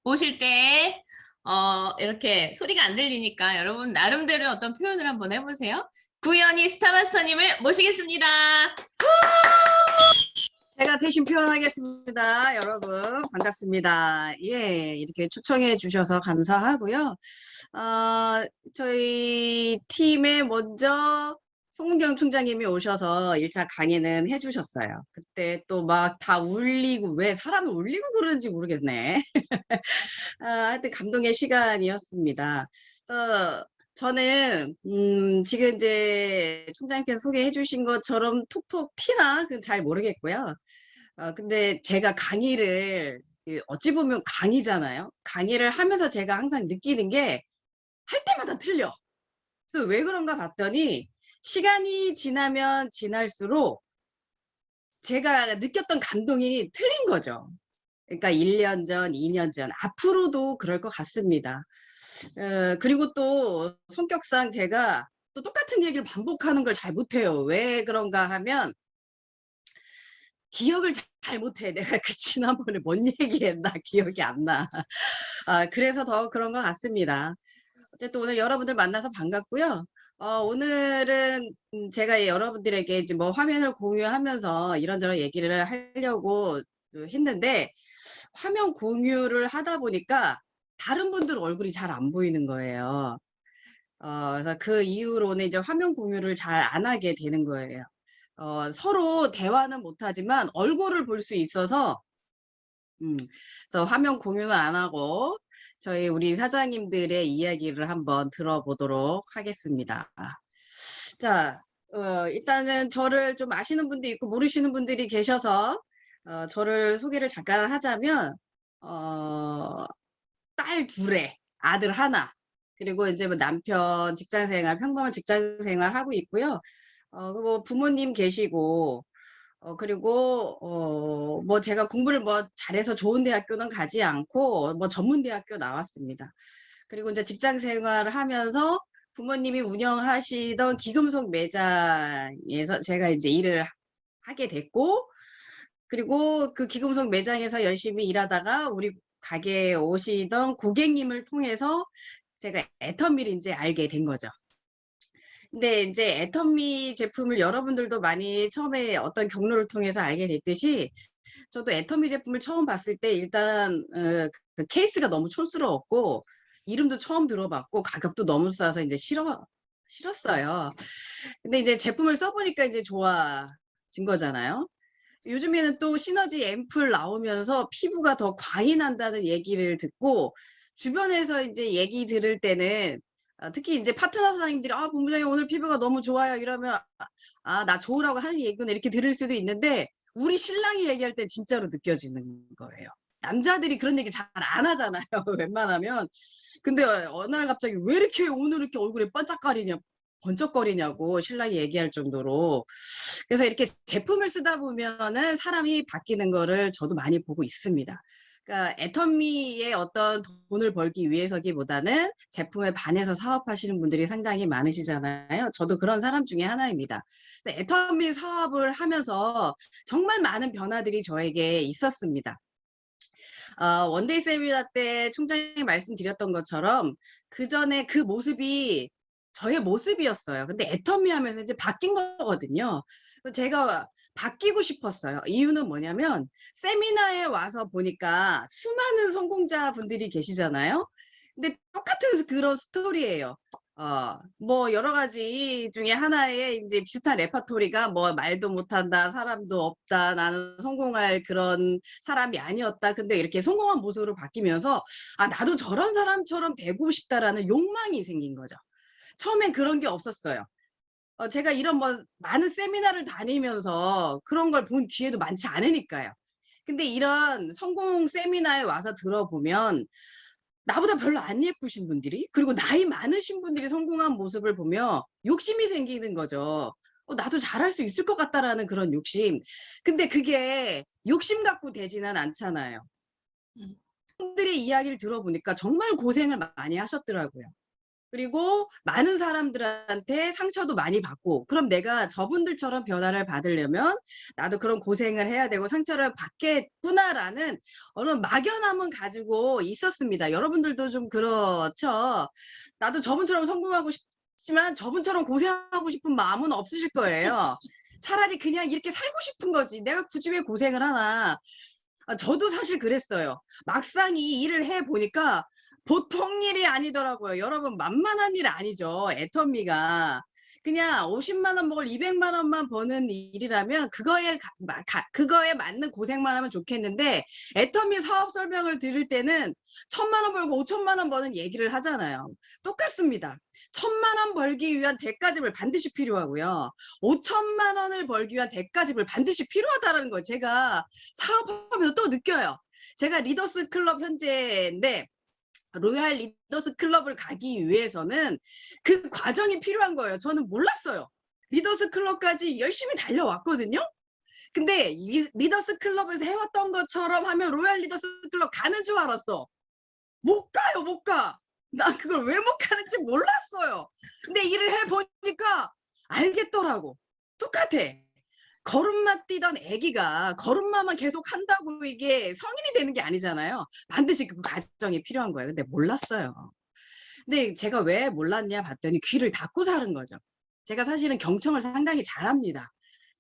보실 때 이렇게 소리가 안 들리니까 여러분 나름대로 어떤 표현을 한번 해보세요. 구연이 스타마스터님을 모시겠습니다. 제가 대신 표현하겠습니다. 여러분 반갑습니다. 예, 이렇게 초청해 주셔서 감사하고요. 저희 팀에 먼저 송은경 총장님이 오셔서 1차 강의는 해주셨어요. 그때 또 막 다 울리고, 왜 사람을 울리고 그러는지 모르겠네. 하여튼 감동의 시간이었습니다. 저는 지금 이제 총장님께서 소개해 주신 것처럼 톡톡 튀나 그건 잘 모르겠고요. 근데 제가 강의를 어찌 보면 강의잖아요. 강의를 하면서 제가 항상 느끼는 게 할 때마다 틀려. 그래서 왜 그런가 봤더니 시간이 지나면 지날수록 제가 느꼈던 감동이 틀린 거죠. 그러니까 1년 전, 2년 전, 앞으로도 그럴 것 같습니다. 그리고 또 성격상 제가 또 똑같은 얘기를 반복하는 걸 잘 못해요. 왜 그런가 하면 기억을 잘 못해. 내가 그 지난번에 뭔 얘기했나 기억이 안 나. 그래서 더 그런 것 같습니다. 어쨌든 오늘 여러분들 만나서 반갑고요. 오늘은 제가 여러분들에게 이제 뭐 화면을 공유하면서 이런저런 얘기를 하려고 했는데 화면 공유를 하다 보니까 다른 분들 얼굴이 잘 안 보이는 거예요. 그래서 그 이후로는 이제 화면 공유를 잘 안 하게 되는 거예요. 서로 대화는 못하지만 얼굴을 볼 수 있어서 그래서 화면 공유는 안 하고 저희 우리 사장님들의 이야기를 한번 들어보도록 하겠습니다. 자, 일단은 저를 좀 아시는 분도 있고 모르시는 분들이 계셔서 저를 소개를 잠깐 하자면 딸 둘에 아들 하나 그리고 이제 뭐 남편 직장생활 평범한 직장생활 하고 있고요. 뭐 부모님 계시고 그리고 뭐 제가 공부를 뭐 잘해서 좋은 대학교는 가지 않고 뭐 전문 대학교 나왔습니다. 그리고 이제 직장 생활을 하면서 부모님이 운영하시던 기금속 매장에서 제가 이제 일을 하게 됐고, 그리고 그 기금속 매장에서 열심히 일하다가 우리 가게에 오시던 고객님을 통해서 제가 애터미를 이제 알게 된 거죠. 근데 이제 애터미 제품을 여러분들도 많이 처음에 어떤 경로를 통해서 알게 됐듯이 저도 애터미 제품을 처음 봤을 때 일단 그 케이스가 너무 촌스러웠고 이름도 처음 들어봤고 가격도 너무 싸서 이제 싫었어요. 근데 이제 제품을 써보니까 이제 좋아진 거잖아요. 요즘에는 또 시너지 앰플 나오면서 피부가 더 광이 난다는 얘기를 듣고 주변에서 이제 얘기 들을 때는 특히 이제 파트너 사장님들이 본부장님 오늘 피부가 너무 좋아요 이러면 나 좋으라고 하는 얘기구나 이렇게 들을 수도 있는데 우리 신랑이 얘기할 때 진짜로 느껴지는 거예요. 남자들이 그런 얘기 잘 안 하잖아요. 웬만하면. 근데 어느 날 갑자기 왜 이렇게 오늘 이렇게 얼굴에 번쩍거리냐고 신랑이 얘기할 정도로. 그래서 이렇게 제품을 쓰다 보면은 사람이 바뀌는 거를 저도 많이 보고 있습니다. 그러니까 애터미의 어떤 돈을 벌기 위해서기보다는 제품에 반해서 사업하시는 분들이 상당히 많으시잖아요. 저도 그런 사람 중에 하나입니다. 애터미 사업을 하면서 정말 많은 변화들이 저에게 있었습니다. 원데이 세미나 때 총장이 말씀드렸던 것처럼 그 전에 그 모습이 저의 모습이었어요. 근데 애터미 하면서 이제 바뀐 거거든요. 그래서 제가 바뀌고 싶었어요. 이유는 뭐냐면 세미나에 와서 보니까 수많은 성공자분들이 계시잖아요. 근데 똑같은 그런 스토리예요. 뭐 여러 가지 중에 하나의 이제 비슷한 레파토리가 뭐 말도 못한다, 사람도 없다, 나는 성공할 그런 사람이 아니었다. 근데 이렇게 성공한 모습으로 바뀌면서 나도 저런 사람처럼 되고 싶다라는 욕망이 생긴 거죠. 처음엔 그런 게 없었어요. 제가 이런 뭐 많은 세미나를 다니면서 그런 걸 본 기회도 많지 않으니까요. 근데 이런 성공 세미나에 와서 들어보면 나보다 별로 안 예쁘신 분들이 그리고 나이 많으신 분들이 성공한 모습을 보며 욕심이 생기는 거죠. 나도 잘할 수 있을 것 같다라는 그런 욕심. 근데 그게 욕심 갖고 되지는 않잖아요. 음. 분들의 이야기를 들어보니까 정말 고생을 많이 하셨더라고요. 그리고 많은 사람들한테 상처도 많이 받고, 그럼 내가 저분들처럼 변화를 받으려면 나도 그런 고생을 해야 되고 상처를 받겠구나라는 어느 막연함은 가지고 있었습니다. 여러분들도 좀 그렇죠. 나도 저분처럼 성공하고 싶지만 저분처럼 고생하고 싶은 마음은 없으실 거예요. 차라리 그냥 이렇게 살고 싶은 거지. 내가 굳이 왜 고생을 하나. 저도 사실 그랬어요. 막상 이 일을 해보니까 보통 일이 아니더라고요. 여러분, 만만한 일 아니죠. 애터미가. 그냥 50만 원 먹을 200만 원만 버는 일이라면 그거에 맞는 고생만 하면 좋겠는데, 애터미 사업 설명을 들을 때는 1,000만 원 벌고 5천만 원 버는 얘기를 하잖아요. 똑같습니다. 1,000만 원 벌기 위한 대가집을 반드시 필요하고요. 5천만 원을 벌기 위한 대가집을 반드시 필요하다는 거 제가 사업하면서 또 느껴요. 제가 리더스 클럽 현재인데 로얄 리더스 클럽을 가기 위해서는 그 과정이 필요한 거예요. 저는 몰랐어요. 리더스 클럽까지 열심히 달려왔거든요. 근데 리더스 클럽에서 해왔던 것처럼 하면 로얄 리더스 클럽 가는 줄 알았어. 못 가요, 못 가. 나 그걸 왜 못 가는지 몰랐어요. 근데 일을 해보니까 알겠더라고. 똑같아. 걸음마 뛰던 아기가 걸음마만 계속 한다고 이게 성인이 되는 게 아니잖아요. 반드시 그 과정이 필요한 거예요. 근데 몰랐어요. 근데 제가 왜 몰랐냐 봤더니 귀를 닫고 사는 거죠. 제가 사실은 경청을 상당히 잘합니다.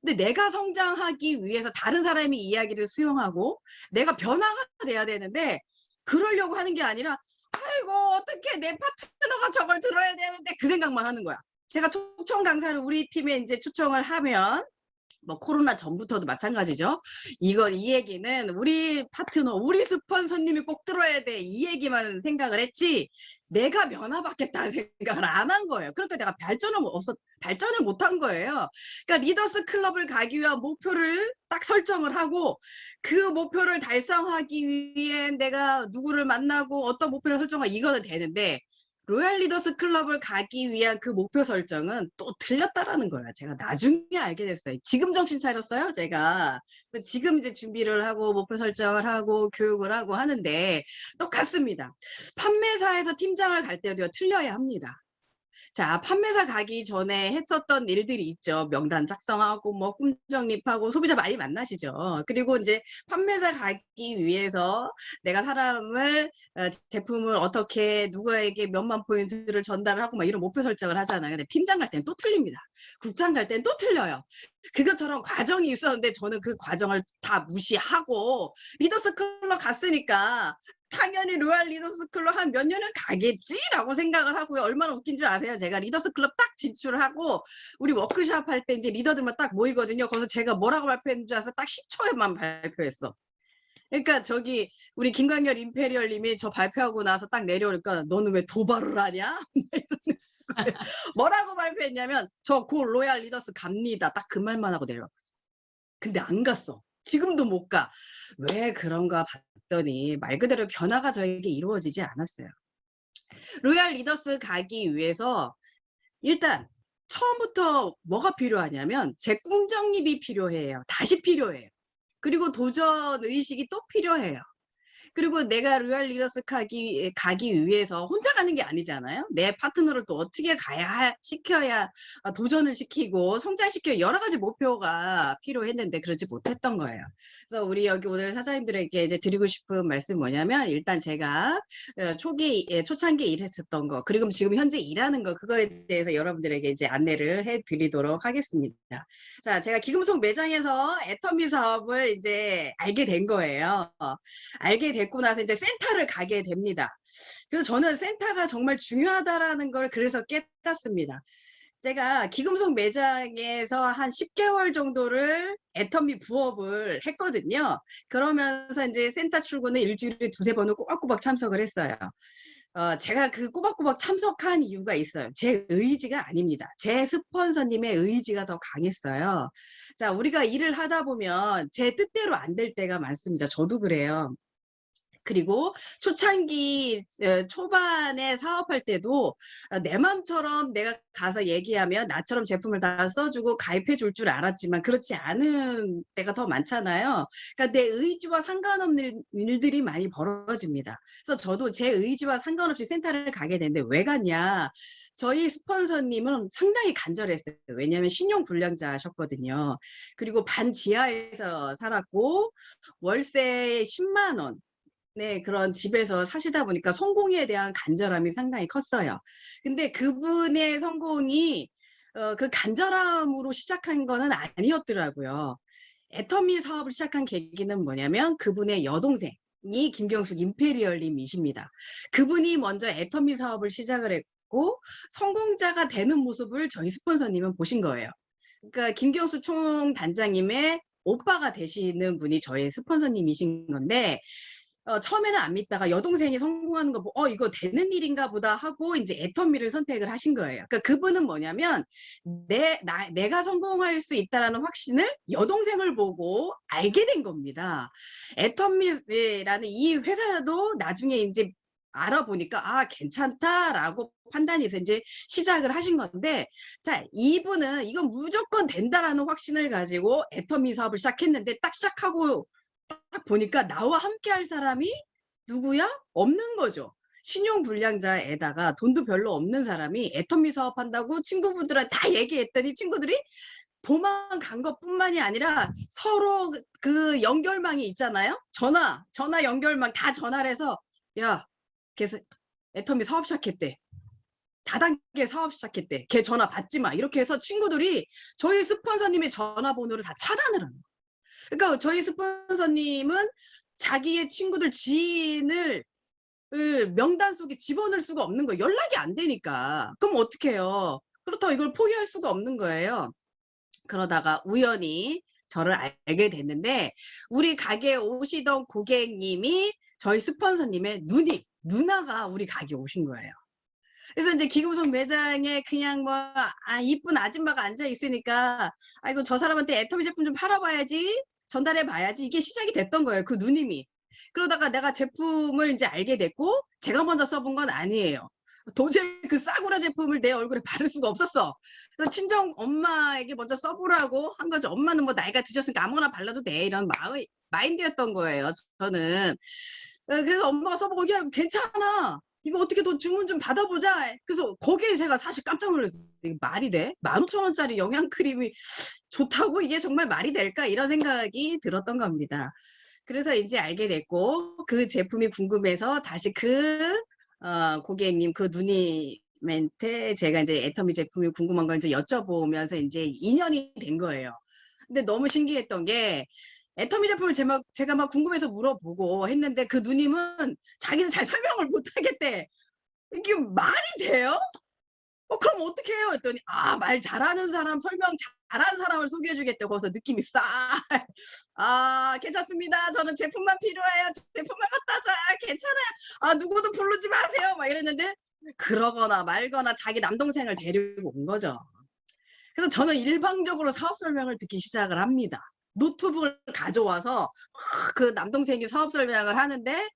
근데 내가 성장하기 위해서 다른 사람의 이야기를 수용하고 내가 변화가 돼야 되는데 그러려고 하는 게 아니라 아이고 어떻게 내 파트너가 저걸 들어야 되는데 그 생각만 하는 거야. 제가 초청 강사를 우리 팀에 이제 초청을 하면 뭐 코로나 전부터도 마찬가지죠. 이 얘기는 우리 파트너, 우리 스폰서님이 꼭 들어야 돼. 이 얘기만 생각을 했지. 내가 변화받겠다는 생각을 안 한 거예요. 그러니까 내가 발전을 못 한 거예요. 그러니까 리더스 클럽을 가기 위한 목표를 딱 설정을 하고 그 목표를 달성하기 위해 내가 누구를 만나고 어떤 목표를 설정하고 이거는 되는데 로얄 리더스 클럽을 가기 위한 그 목표 설정은 또 틀렸다라는 거예요. 제가 나중에 알게 됐어요. 지금 정신 차렸어요, 제가. 지금 이제 준비를 하고 목표 설정을 하고 교육을 하고 하는데 똑같습니다. 판매사에서 팀장을 갈 때도요, 틀려야 합니다. 자, 판매사 가기 전에 했었던 일들이 있죠. 명단 작성하고 뭐 꿈 정립하고 소비자 많이 만나시죠. 그리고 이제 판매사 가기 위해서 내가 제품을 어떻게 누구에게 몇만 포인트를 전달하고 막 이런 목표 설정을 하잖아요. 근데 팀장 갈 때는 또 틀립니다. 국장 갈 때는 또 틀려요. 그것처럼 과정이 있었는데 저는 그 과정을 다 무시하고 리더스 클럽 갔으니까 당연히 로얄 리더스 클럽 한 몇 년은 가겠지라고 생각을 하고요. 얼마나 웃긴 줄 아세요? 제가 리더스 클럽 딱 진출하고 우리 워크숍 할 때 이제 리더들만 딱 모이거든요. 거기서 제가 뭐라고 발표했는 줄 아세요? 딱 10초에만 발표했어. 그러니까 저기 우리 김광열 임페리얼님이 저 발표하고 나서 딱 내려오니까 너는 왜 도발을 하냐? 뭐라고 발표했냐면 저 곧 로얄 리더스 갑니다. 딱 그 말만 하고 내려왔거든. 근데 안 갔어. 지금도 못 가. 왜 그런가 봤더니 말 그대로 변화가 저에게 이루어지지 않았어요. 로얄 리더스 가기 위해서 일단 처음부터 뭐가 필요하냐면 제 꿈정립이 필요해요. 다시 필요해요. 그리고 도전 의식이 또 필요해요. 그리고 내가 로얄 리더스 가기 위해서 혼자 가는 게 아니잖아요. 내 파트너를 또 어떻게 시켜야 도전을 시키고 성장시켜 여러 가지 목표가 필요했는데 그러지 못했던 거예요. 그래서 우리 여기 오늘 사장님들에게 이제 드리고 싶은 말씀 뭐냐면 일단 제가 초창기에 일했었던 거 그리고 지금 현재 일하는 거 그거에 대해서 여러분들에게 이제 안내를 해드리도록 하겠습니다. 자, 제가 기금속 매장에서 애터미 사업을 이제 알게 된 거예요. 알게 됐고 나서 이제 센터를 가게 됩니다. 그래서 저는 센터가 정말 중요하다라는 걸 그래서 깨닫습니다. 제가 기금속 매장에서 한 10개월 정도를 애터미 부업을 했거든요. 그러면서 이제 센터 출근을 일주일에 2~3번을 꼬박꼬박 참석을 했어요. 제가 그 꼬박꼬박 참석한 이유가 있어요. 제 의지가 아닙니다. 제 스폰서님의 의지가 더 강했어요. 자, 우리가 일을 하다 보면 제 뜻대로 안 될 때가 많습니다. 저도 그래요. 그리고 초창기 초반에 사업할 때도 내 맘처럼 내가 가서 얘기하면 나처럼 제품을 다 써주고 가입해 줄 줄 알았지만 그렇지 않은 때가 더 많잖아요. 그러니까 내 의지와 상관없는 일들이 많이 벌어집니다. 그래서 저도 제 의지와 상관없이 센터를 가게 됐는데 왜 갔냐? 저희 스폰서님은 상당히 간절했어요. 왜냐하면 신용불량자셨거든요. 그리고 반지하에서 살았고 월세 10만 원. 네, 그런 집에서 사시다 보니까 성공에 대한 간절함이 상당히 컸어요. 근데 그분의 성공이 그 간절함으로 시작한 거는 아니었더라고요. 애터미 사업을 시작한 계기는 뭐냐면 그분의 여동생이 김경숙 임페리얼님이십니다. 그분이 먼저 애터미 사업을 시작을 했고 성공자가 되는 모습을 저희 스폰서님은 보신 거예요. 그러니까 김경수 총단장님의 오빠가 되시는 분이 저희 스폰서님이신 건데 처음에는 안 믿다가 여동생이 성공하는 거 보고 이거 되는 일인가 보다 하고 이제 애터미를 선택을 하신 거예요. 그러니까 그분은 뭐냐면 내가 성공할 수 있다라는 확신을 여동생을 보고 알게 된 겁니다. 애터미라는 이 회사도 나중에 이제 알아보니까 괜찮다라고 판단이 돼서 이제 시작을 하신 건데 자, 이분은 이건 무조건 된다라는 확신을 가지고 애터미 사업을 시작했는데 딱 시작하고 딱 보니까 나와 함께 할 사람이 누구야? 없는 거죠. 신용불량자에다가 돈도 별로 없는 사람이 애터미 사업한다고 친구분들한테 다 얘기했더니 친구들이 도망간 것뿐만이 아니라 서로 그 연결망이 있잖아요. 전화 연결망 다 전화를 해서 야, 걔 애터미 사업 시작했대. 다단계 사업 시작했대. 걔 전화 받지 마. 이렇게 해서 친구들이 저희 스폰서님의 전화번호를 다 차단을 하는 거예요. 그러니까 저희 스폰서님은 자기의 친구들 지인을 명단 속에 집어넣을 수가 없는 거예요. 연락이 안 되니까. 그럼 어떻게 해요? 그렇다고 이걸 포기할 수가 없는 거예요. 그러다가 우연히 저를 알게 됐는데 우리 가게에 오시던 고객님이 저희 스폰서님의 누나가 우리 가게에 오신 거예요. 그래서 이제 기금속 매장에 그냥 이쁜 아줌마가 앉아 있으니까 아이고 저 사람한테 애터미 제품 좀 팔아봐야지 전달해 봐야지 이게 시작이 됐던 거예요. 그 누님이. 그러다가 내가 제품을 이제 알게 됐고 제가 먼저 써본 건 아니에요. 도저히 그 싸구려 제품을 내 얼굴에 바를 수가 없었어. 그래서 친정 엄마에게 먼저 써보라고 한 거죠. 엄마는 뭐 나이가 드셨으니까 아무거나 발라도 돼 이런 마인드였던 거예요. 저는. 그래서 엄마가 써보고 야 괜찮아. 이거 어떻게 너 주문 좀 받아보자. 그래서 거기에 제가 사실 깜짝 놀랐어요. 이게 말이 돼? 15,000원짜리 영양크림이 좋다고 이게 정말 말이 될까? 이런 생각이 들었던 겁니다. 그래서 이제 알게 됐고 그 제품이 궁금해서 다시 고객님 그 누님한테 제가 이제 애터미 제품이 궁금한 걸 이제 여쭤보면서 이제 인연이 된 거예요. 근데 너무 신기했던 게 애터미 제품을 제가 막 궁금해서 물어보고 했는데 그 누님은 자기는 잘 설명을 못 하겠대. 이게 말이 돼요? 그럼 어떻게 해요? 했더니 말 잘하는 사람 설명 잘하는 사람을 소개해 주겠다고 거기서 느낌이 싹 괜찮습니다. 저는 제품만 필요해요. 제품만 갖다 줘요. 괜찮아요. 누구도 부르지 마세요. 막 이랬는데 그러거나 말거나 자기 남동생을 데리고 온 거죠. 그래서 저는 일방적으로 사업 설명을 듣기 시작을 합니다. 노트북을 가져와서 그 남동생이 사업 설명을 하는데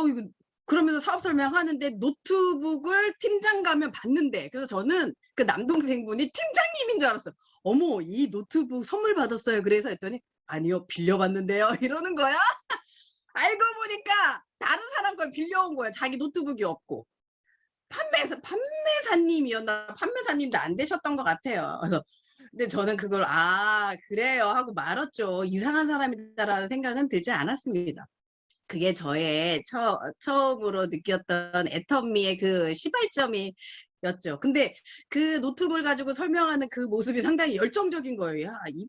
이거 그러면서 사업 설명하는데 노트북을 팀장 가면 받는데 그래서 저는 그 남동생분이 팀장님인 줄 알았어요. 어머 이 노트북 선물 받았어요. 그래서 했더니 아니요 빌려봤는데요. 이러는 거야. 알고 보니까 다른 사람 걸 빌려온 거야. 자기 노트북이 없고. 판매사님이었나? 판매사님도 안 되셨던 것 같아요. 그래서 근데 저는 그걸 그래요 하고 말았죠. 이상한 사람이다라는 생각은 들지 않았습니다. 그게 저의 처음으로 느꼈던 애터미의 그 시발점이었죠. 근데 그 노트북을 가지고 설명하는 그 모습이 상당히 열정적인 거예요. 야, 이분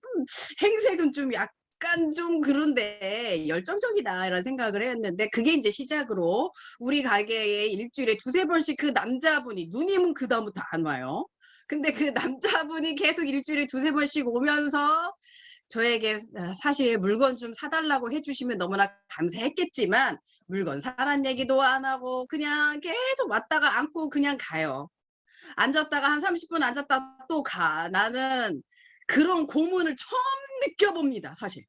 행색은 좀 약간 좀 그런데 열정적이다 이런 생각을 했는데 그게 이제 시작으로 우리 가게에 일주일에 두세 번씩 그 남자분이 누님은 그 다음부터 안 와요. 근데 그 남자분이 계속 일주일에 두세 번씩 오면서 저에게 사실 물건 좀 사달라고 해주시면 너무나 감사했겠지만 물건 사란 얘기도 안 하고 그냥 계속 왔다가 앉고 그냥 가요. 앉았다가 한 30분 앉았다 또 가. 나는 그런 고문을 처음 느껴봅니다. 사실.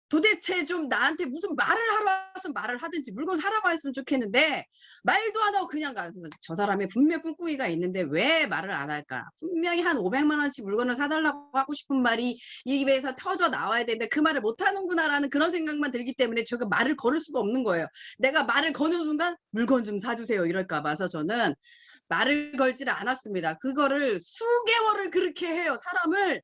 도대체 좀 나한테 무슨 말을 하러 와서 말을 하든지 물건 사라고 했으면 좋겠는데 말도 안 하고 그냥 가. 그래서 저 사람이 분명 꿍꿍이가 있는데 왜 말을 안 할까? 분명히 한 500만 원씩 물건을 사달라고 하고 싶은 말이 입에서 터져 나와야 되는데 그 말을 못 하는구나라는 그런 생각만 들기 때문에 제가 말을 걸을 수가 없는 거예요. 내가 말을 거는 순간 물건 좀 사주세요 이럴까 봐서 저는 말을 걸지를 않았습니다. 그거를 수개월을 그렇게 해요. 사람을.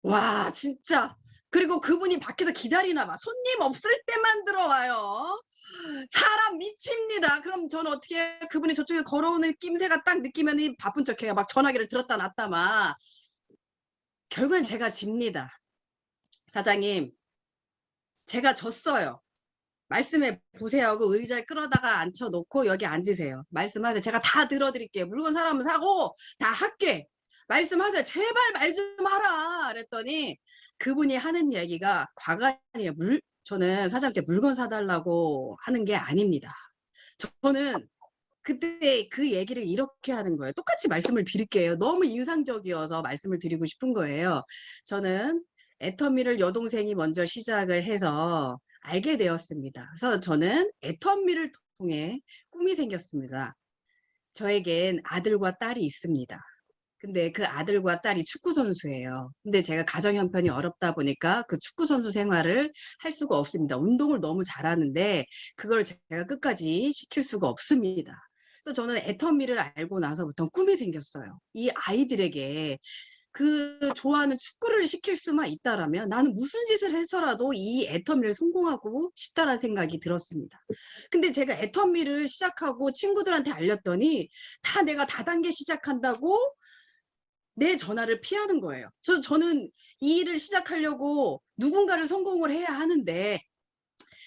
와 진짜. 그리고 그분이 밖에서 기다리나 봐. 손님 없을 때만 들어와요. 사람 미칩니다. 그럼 저는 어떻게 해요? 그분이 저쪽에 걸어오는 낌새가 딱 느끼면 바쁜 척해요. 막 전화기를 들었다 놨다 막. 결국엔 제가 집니다. 사장님, 제가 졌어요. 말씀해 보세요 하고 의자에 끌어다가 앉혀놓고 여기 앉으세요. 말씀하세요. 제가 다 들어드릴게요. 물건 사람은 사고 다 할게. 말씀하세요. 제발 말 좀 하라. 그랬더니 그분이 하는 얘기가 과간이에요. 저는 사장님한테 물건 사달라고 하는 게 아닙니다. 저는 그때 그 얘기를 이렇게 하는 거예요. 똑같이 말씀을 드릴게요. 너무 인상적이어서 말씀을 드리고 싶은 거예요. 저는 애터미를 여동생이 먼저 시작을 해서 알게 되었습니다. 그래서 저는 애터미를 통해 꿈이 생겼습니다. 저에겐 아들과 딸이 있습니다. 근데 그 아들과 딸이 축구 선수예요. 근데 제가 가정 형편이 어렵다 보니까 그 축구 선수 생활을 할 수가 없습니다. 운동을 너무 잘하는데 그걸 제가 끝까지 시킬 수가 없습니다. 그래서 저는 애터미를 알고 나서부터 꿈이 생겼어요. 이 아이들에게 그 좋아하는 축구를 시킬 수만 있다라면 나는 무슨 짓을 해서라도 이 애터미를 성공하고 싶다라는 생각이 들었습니다. 근데 제가 애터미를 시작하고 친구들한테 알렸더니 다 내가 다단계 시작한다고 내 전화를 피하는 거예요. 저는 이 일을 시작하려고 누군가를 성공을 해야 하는데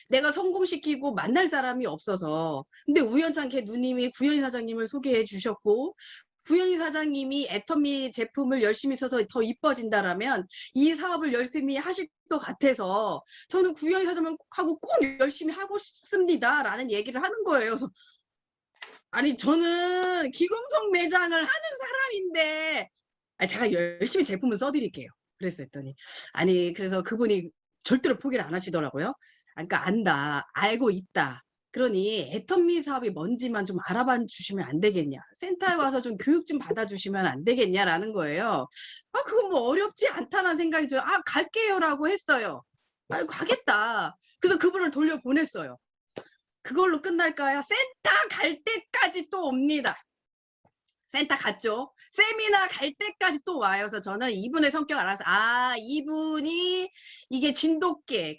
내가 성공시키고 만날 사람이 없어서 근데 우연찮게 누님이 구현희 사장님을 소개해 주셨고 구현희 사장님이 애터미 제품을 열심히 써서 더 이뻐진다라면 이 사업을 열심히 하실 것 같아서 저는 구현희 사장님하고 꼭 열심히 하고 싶습니다 라는 얘기를 하는 거예요. 그래서 아니 저는 기금속 매장을 하는 사람인데 제가 열심히 제품을 써드릴게요. 그랬더니 아니 그래서 그분이 절대로 포기를 안 하시더라고요. 그러니까 안다, 알고 있다. 그러니 애터미 사업이 뭔지만 좀 알아봐 주시면 안 되겠냐. 센터에 와서 좀 교육 좀 받아주시면 안 되겠냐라는 거예요. 아 그건 뭐 어렵지 않다는 생각이 들어요. 아 갈게요라고 했어요. 아 가겠다. 그래서 그분을 돌려보냈어요. 그걸로 끝날까요? 센터 갈 때까지 또 옵니다. 센터 갔죠. 세미나 갈 때까지 또 와요. 그래서 저는 이분의 성격 알아서 이분이 이게 진돗개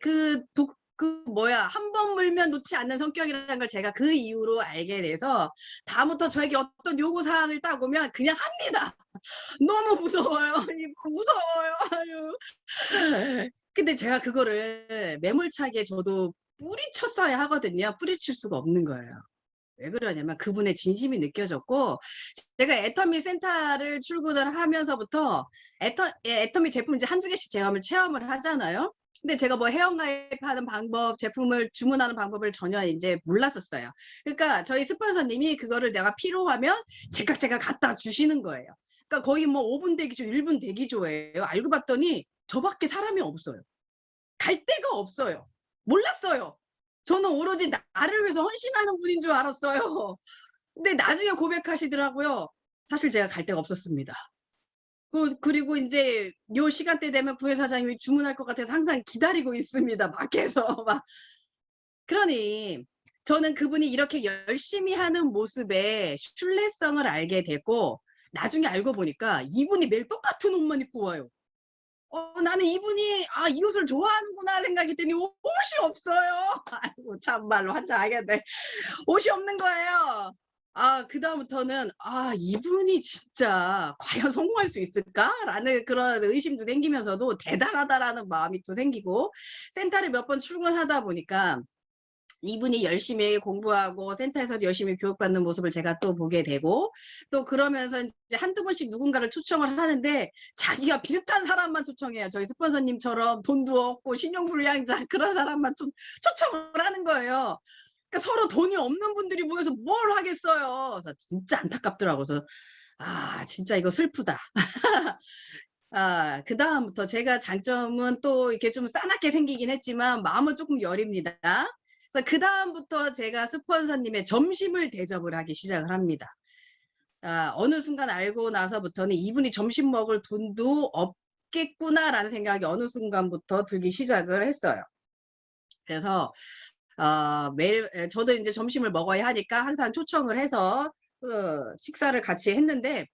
한 번 물면 놓지 않는 성격이라는 걸 제가 그 이후로 알게 돼서 다음부터 저에게 어떤 요구사항을 딱 오면 그냥 합니다. 너무 무서워요. 무서워요. 아유. 근데 제가 그거를 매몰차게 저도 뿌리쳤어야 하거든요. 뿌리칠 수가 없는 거예요. 왜 그러냐면 그분의 진심이 느껴졌고 제가 애터미 센터를 출근을 하면서부터 애터미 제품 이제 한두 개씩 체험을 하잖아요. 근데 제가 뭐 회원가입하는 방법, 제품을 주문하는 방법을 전혀 이제 몰랐었어요. 그러니까 저희 스폰서님이 그거를 내가 필요하면 제각 갖다 주시는 거예요. 그러니까 거의 뭐 5분 대기조, 1분 대기조예요. 알고 봤더니 저밖에 사람이 없어요. 갈 데가 없어요. 몰랐어요. 저는 오로지 나를 위해서 헌신하는 분인 줄 알았어요. 근데 나중에 고백하시더라고요. 사실 제가 갈 데가 없었습니다. 그리고 이제 요 시간대 되면 구회 사장님이 주문할 것 같아서 항상 기다리고 있습니다. 밖에서 막. 그러니 저는 그분이 이렇게 열심히 하는 모습에 신뢰성을 알게 되고 나중에 알고 보니까 이분이 매일 똑같은 옷만 입고 와요. 나는 이분이 이 옷을 좋아하는구나 생각했더니 옷이 없어요. 아이고 참말로 환장하겠네. 옷이 없는 거예요. 그다음부터는 이분이 진짜 과연 성공할 수 있을까라는 그런 의심도 생기면서도 대단하다라는 마음이 또 생기고 센터를 몇 번 출근하다 보니까 이분이 열심히 공부하고 센터에서 열심히 교육받는 모습을 제가 또 보게 되고 또 그러면서 이제 한두 번씩 누군가를 초청을 하는데 자기가 비슷한 사람만 초청해요. 저희 스폰서님처럼 돈도 없고 신용불량자 그런 사람만 초청을 하는 거예요. 그러니까 서로 돈이 없는 분들이 모여서 뭘 하겠어요. 그래서 진짜 안타깝더라고요. 그래서 진짜 이거 슬프다. 그다음부터 제가 장점은 또 이렇게 좀 싸납게 생기긴 했지만 마음은 조금 여립니다. 그래서 그다음부터 제가 스폰서님의 점심을 대접을 하기 시작을 합니다. 어느 순간 알고 나서부터는 이분이 점심 먹을 돈도 없겠구나라는 생각이 어느 순간부터 들기 시작을 했어요. 그래서 매일 저도 이제 점심을 먹어야 하니까 항상 초청을 해서 식사를 같이 했는데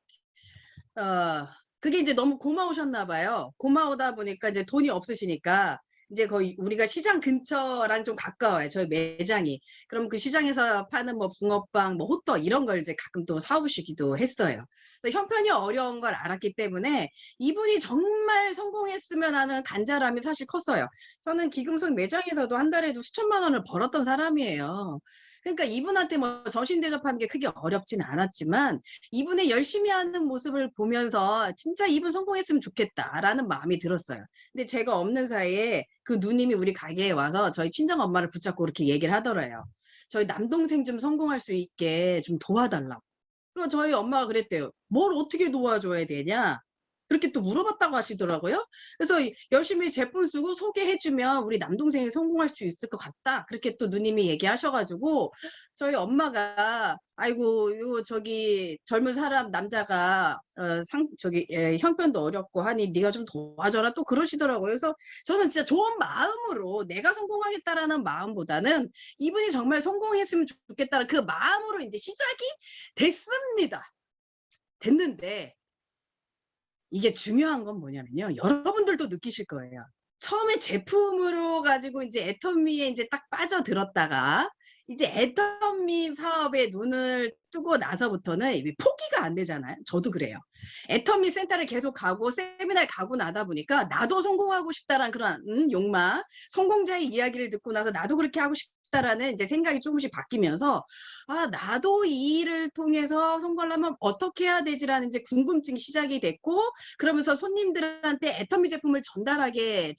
그게 이제 너무 고마우셨나 봐요. 고마우다 보니까 이제 돈이 없으시니까 이제 거의 우리가 시장 근처랑 좀 가까워요. 저희 매장이. 그럼 그 시장에서 파는 뭐 붕어빵, 뭐 호떡 이런 걸 이제 가끔 또 사오시기도 했어요. 그래서 형편이 어려운 걸 알았기 때문에 이분이 정말 성공했으면 하는 간절함이 사실 컸어요. 저는 기금속 매장에서도 한 달에도 수천만 원을 벌었던 사람이에요. 그러니까 이분한테 뭐 점심 대접하는 게 크게 어렵진 않았지만 이분의 열심히 하는 모습을 보면서 진짜 이분 성공했으면 좋겠다라는 마음이 들었어요. 근데 제가 없는 사이에 그 누님이 우리 가게에 와서 저희 친정 엄마를 붙잡고 그렇게 얘기를 하더래요. 저희 남동생 좀 성공할 수 있게 좀 도와달라고. 그 저희 엄마가 그랬대요. 뭘 어떻게 도와줘야 되냐? 그렇게 또 물어봤다고 하시더라고요. 그래서 열심히 제품 쓰고 소개해주면 우리 남동생이 성공할 수 있을 것 같다. 그렇게 또 누님이 얘기하셔가지고 저희 엄마가 아이고 이거 저기 젊은 사람 남자가 형편도 어렵고 하니 네가 좀 도와줘라 또 그러시더라고요. 그래서 저는 진짜 좋은 마음으로 내가 성공하겠다라는 마음보다는 이분이 정말 성공했으면 좋겠다는 그 마음으로 이제 시작이 됐습니다. 됐는데 이게 중요한 건 뭐냐면요. 여러분들도 느끼실 거예요. 처음에 제품으로 가지고 이제 애터미에 이제 딱 빠져들었다가 이제 애터미 사업에 눈을 뜨고 나서부터는 포기가 안 되잖아요. 저도 그래요. 애터미 센터를 계속 가고 세미나를 가고 나다 보니까 나도 성공하고 싶다라는 그런 욕망, 성공자의 이야기를 듣고 나서 나도 그렇게 하고 싶다라는 이제 생각이 조금씩 바뀌면서 나도 이 일을 통해서 성공하려면 어떻게 해야 되지라는 이제 궁금증이 시작이 됐고 그러면서 손님들한테 애터미 제품을 전달하게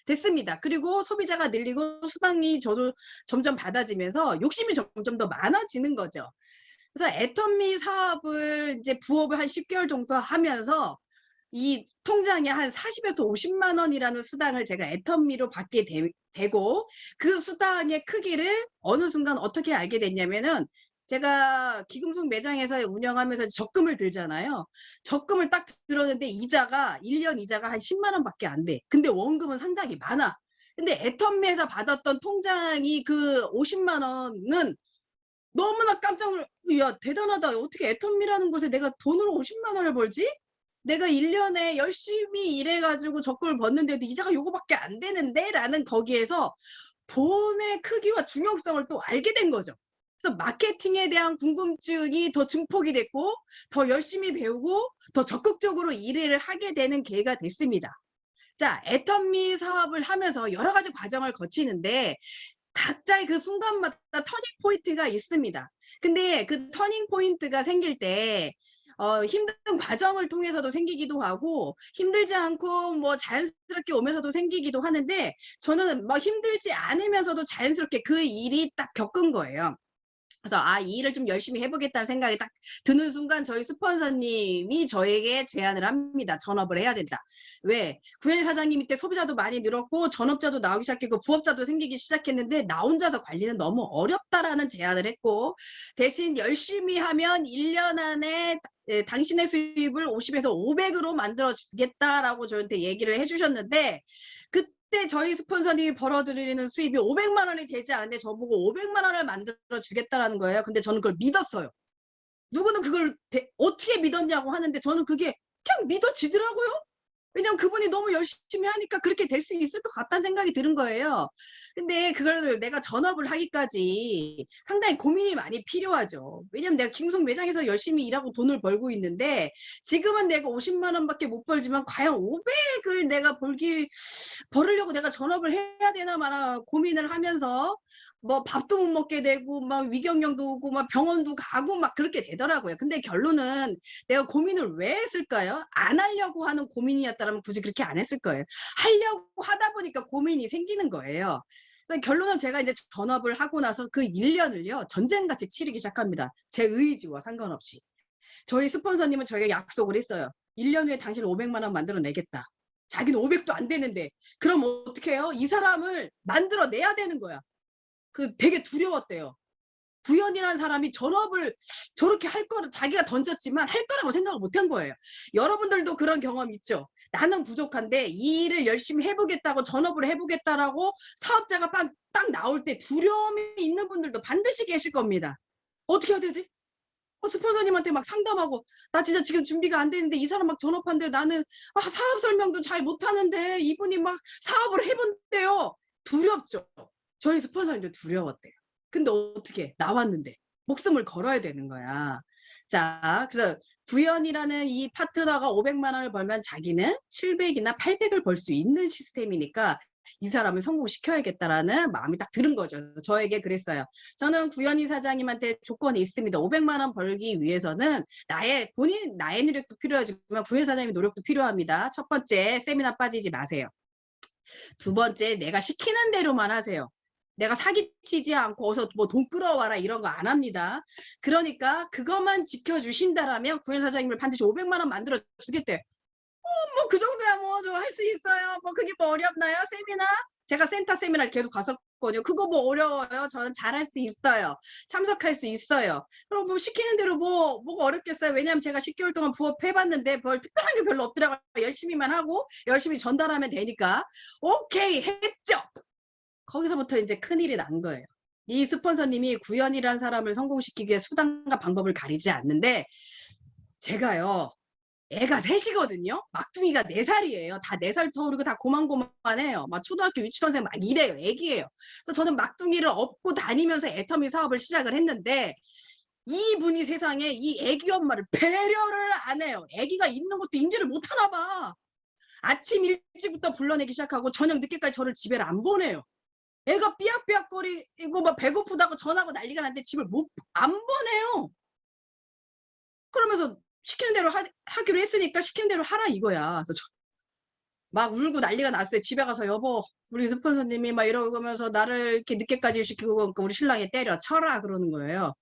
됐습니다. 그리고 소비자가 늘리고 수당이 저도 점점 받아지면서 욕심이 점점 더 많아지는 거죠. 그래서 애터미 사업을 이제 부업을 한 10개월 정도 하면서 이 통장에 한 40에서 50만 원이라는 수당을 제가 애터미로 받게 되고 그 수당의 크기를 어느 순간 어떻게 알게 됐냐면은 제가 기금속 매장에서 운영하면서 적금을 들잖아요. 적금을 딱 들었는데 이자가 1년 이자가 한 10만 원밖에 안 돼. 근데 원금은 상당히 많아. 근데 애터미에서 받았던 통장이 그 50만 원은 너무나 깜짝 놀라 야 대단하다. 어떻게 애터미라는 곳에 내가 돈으로 50만 원을 벌지? 내가 1년에 열심히 일해가지고 적금을 벗는데도 이자가 요거밖에 안 되는데? 라는 거기에서 돈의 크기와 중요성을 또 알게 된 거죠. 그래서 마케팅에 대한 궁금증이 더 증폭이 됐고 더 열심히 배우고 더 적극적으로 일을 하게 되는 계기가 됐습니다. 자, 애터미 사업을 하면서 여러 가지 과정을 거치는데 각자의 그 순간마다 터닝 포인트가 있습니다. 근데 그 터닝 포인트가 생길 때 힘든 과정을 통해서도 생기기도 하고 힘들지 않고 뭐 자연스럽게 오면서도 생기기도 하는데 저는 뭐 힘들지 않으면서도 자연스럽게 그 일이 딱 겪은 거예요. 그래서 이 일을 좀 열심히 해보겠다는 생각이 딱 드는 순간 저희 스폰서님이 저에게 제안을 합니다. 전업을 해야 된다. 왜? 구현일 사장님 때 소비자도 많이 늘었고 전업자도 나오기 시작했고 부업자도 생기기 시작했는데 나 혼자서 관리는 너무 어렵다라는 제안을 했고 대신 열심히 하면 1년 안에 당신의 수입을 50에서 500으로 만들어 주겠다라고 저한테 얘기를 해주셨는데 그때 저희 스폰서님이 벌어들이는 수입이 500만 원이 되지 않은데 저보고 500만 원을 만들어 주겠다라는 거예요. 근데 저는 그걸 믿었어요. 누구는 그걸 어떻게 믿었냐고 하는데 저는 그게 그냥 믿어지더라고요. 왜냐면 그분이 너무 열심히 하니까 그렇게 될 수 있을 것 같다는 생각이 드는 거예요. 근데 그걸 내가 전업을 하기까지 상당히 고민이 많이 필요하죠. 왜냐면 내가 김송 매장에서 열심히 일하고 돈을 벌고 있는데 지금은 내가 50만 원밖에 못 벌지만 과연 500을 내가 벌으려고 내가 전업을 해야 되나 마나 고민을 하면서 뭐 밥도 못 먹게 되고 막 위경련도 오고 막 병원도 가고 막 그렇게 되더라고요. 근데 결론은 내가 고민을 왜 했을까요? 안 하려고 하는 고민이었다면 굳이 그렇게 안 했을 거예요. 하려고 하다 보니까 고민이 생기는 거예요. 그래서 결론은 제가 이제 전업을 하고 나서 그 1년을요 전쟁같이 치르기 시작합니다. 제 의지와 상관없이. 저희 스폰서님은 저희가 약속을 했어요. 1년 후에 당신 500만 원 만들어내겠다. 자기는 500도 안 되는데. 그럼 어떻게 해요? 이 사람을 만들어내야 되는 거야. 그 되게 두려웠대요. 구현이라는 사람이 전업을 저렇게 할 거를 자기가 던졌지만 할 거라고 생각을 못 한 거예요. 여러분들도 그런 경험 있죠? 나는 부족한데 이 일을 열심히 해보겠다고 전업을 해보겠다라고 사업자가 딱 나올 때 두려움이 있는 분들도 반드시 계실 겁니다. 어떻게 해야 되지? 스폰서님한테 막 상담하고 나 진짜 지금 준비가 안 되는데 이 사람 막 전업한데 나는 사업 설명도 잘 못하는데 이분이 막 사업을 해본대요. 두렵죠. 저희 스폰서님도 두려웠대요. 근데 어떻게 나왔는데 목숨을 걸어야 되는 거야. 자, 그래서 구현이라는 이 파트너가 500만 원을 벌면 자기는 700이나 800을 벌 수 있는 시스템이니까 이 사람을 성공시켜야겠다라는 마음이 딱 드는 거죠. 저에게 그랬어요. 저는 구현희 사장님한테 조건이 있습니다. 500만 원 벌기 위해서는 나의 노력도 필요하지만 구현희 사장님의 노력도 필요합니다. 첫 번째, 세미나 빠지지 마세요. 두 번째, 내가 시키는 대로만 하세요. 내가 사기치지 않고 어서 뭐 돈 끌어와라 이런 거 안 합니다. 그러니까 그것만 지켜주신다라면 구현 사장님을 반드시 500만 원 만들어 주겠대. 뭐 그 정도야 뭐 저 할 수 있어요. 뭐 그게 뭐 어렵나요? 세미나? 제가 센터 세미나를 계속 갔었거든요. 그거 뭐 어려워요? 저는 잘할 수 있어요. 참석할 수 있어요. 그럼 뭐 시키는 대로 뭐가 어렵겠어요? 왜냐하면 제가 10개월 동안 부업 해봤는데 특별한 게 별로 없더라고요. 열심히만 하고 열심히 전달하면 되니까. 오케이 했죠. 거기서부터 이제 큰일이 난 거예요. 이 스폰서님이 구현이라는 사람을 성공시키기 위해 수단과 방법을 가리지 않는데 제가요. 애가 셋이거든요. 막둥이가 4살이에요. 다 4살 터울이고 다 고만고만해요. 막 초등학교 유치원생 막 이래요. 애기예요. 그래서 저는 막둥이를 업고 다니면서 애터미 사업을 시작을 했는데 이분이 세상에 이 애기 엄마를 배려를 안 해요. 애기가 있는 것도 인지를 못하나 봐. 아침 일찍부터 불러내기 시작하고 저녁 늦게까지 저를 집에 안 보내요. 애가 삐약삐약거리고 막 배고프다고 전화하고 난리가 났는데 집을 안 보내요. 그러면서 시키는 대로 하기로 했으니까 시키는 대로 하라 이거야. 그래서 막 울고 난리가 났어요. 집에 가서 여보 우리 스폰서님이 막 이러면서 나를 이렇게 늦게까지 시키고 그러니까 우리 신랑이 때려 쳐라 그러는 거예요.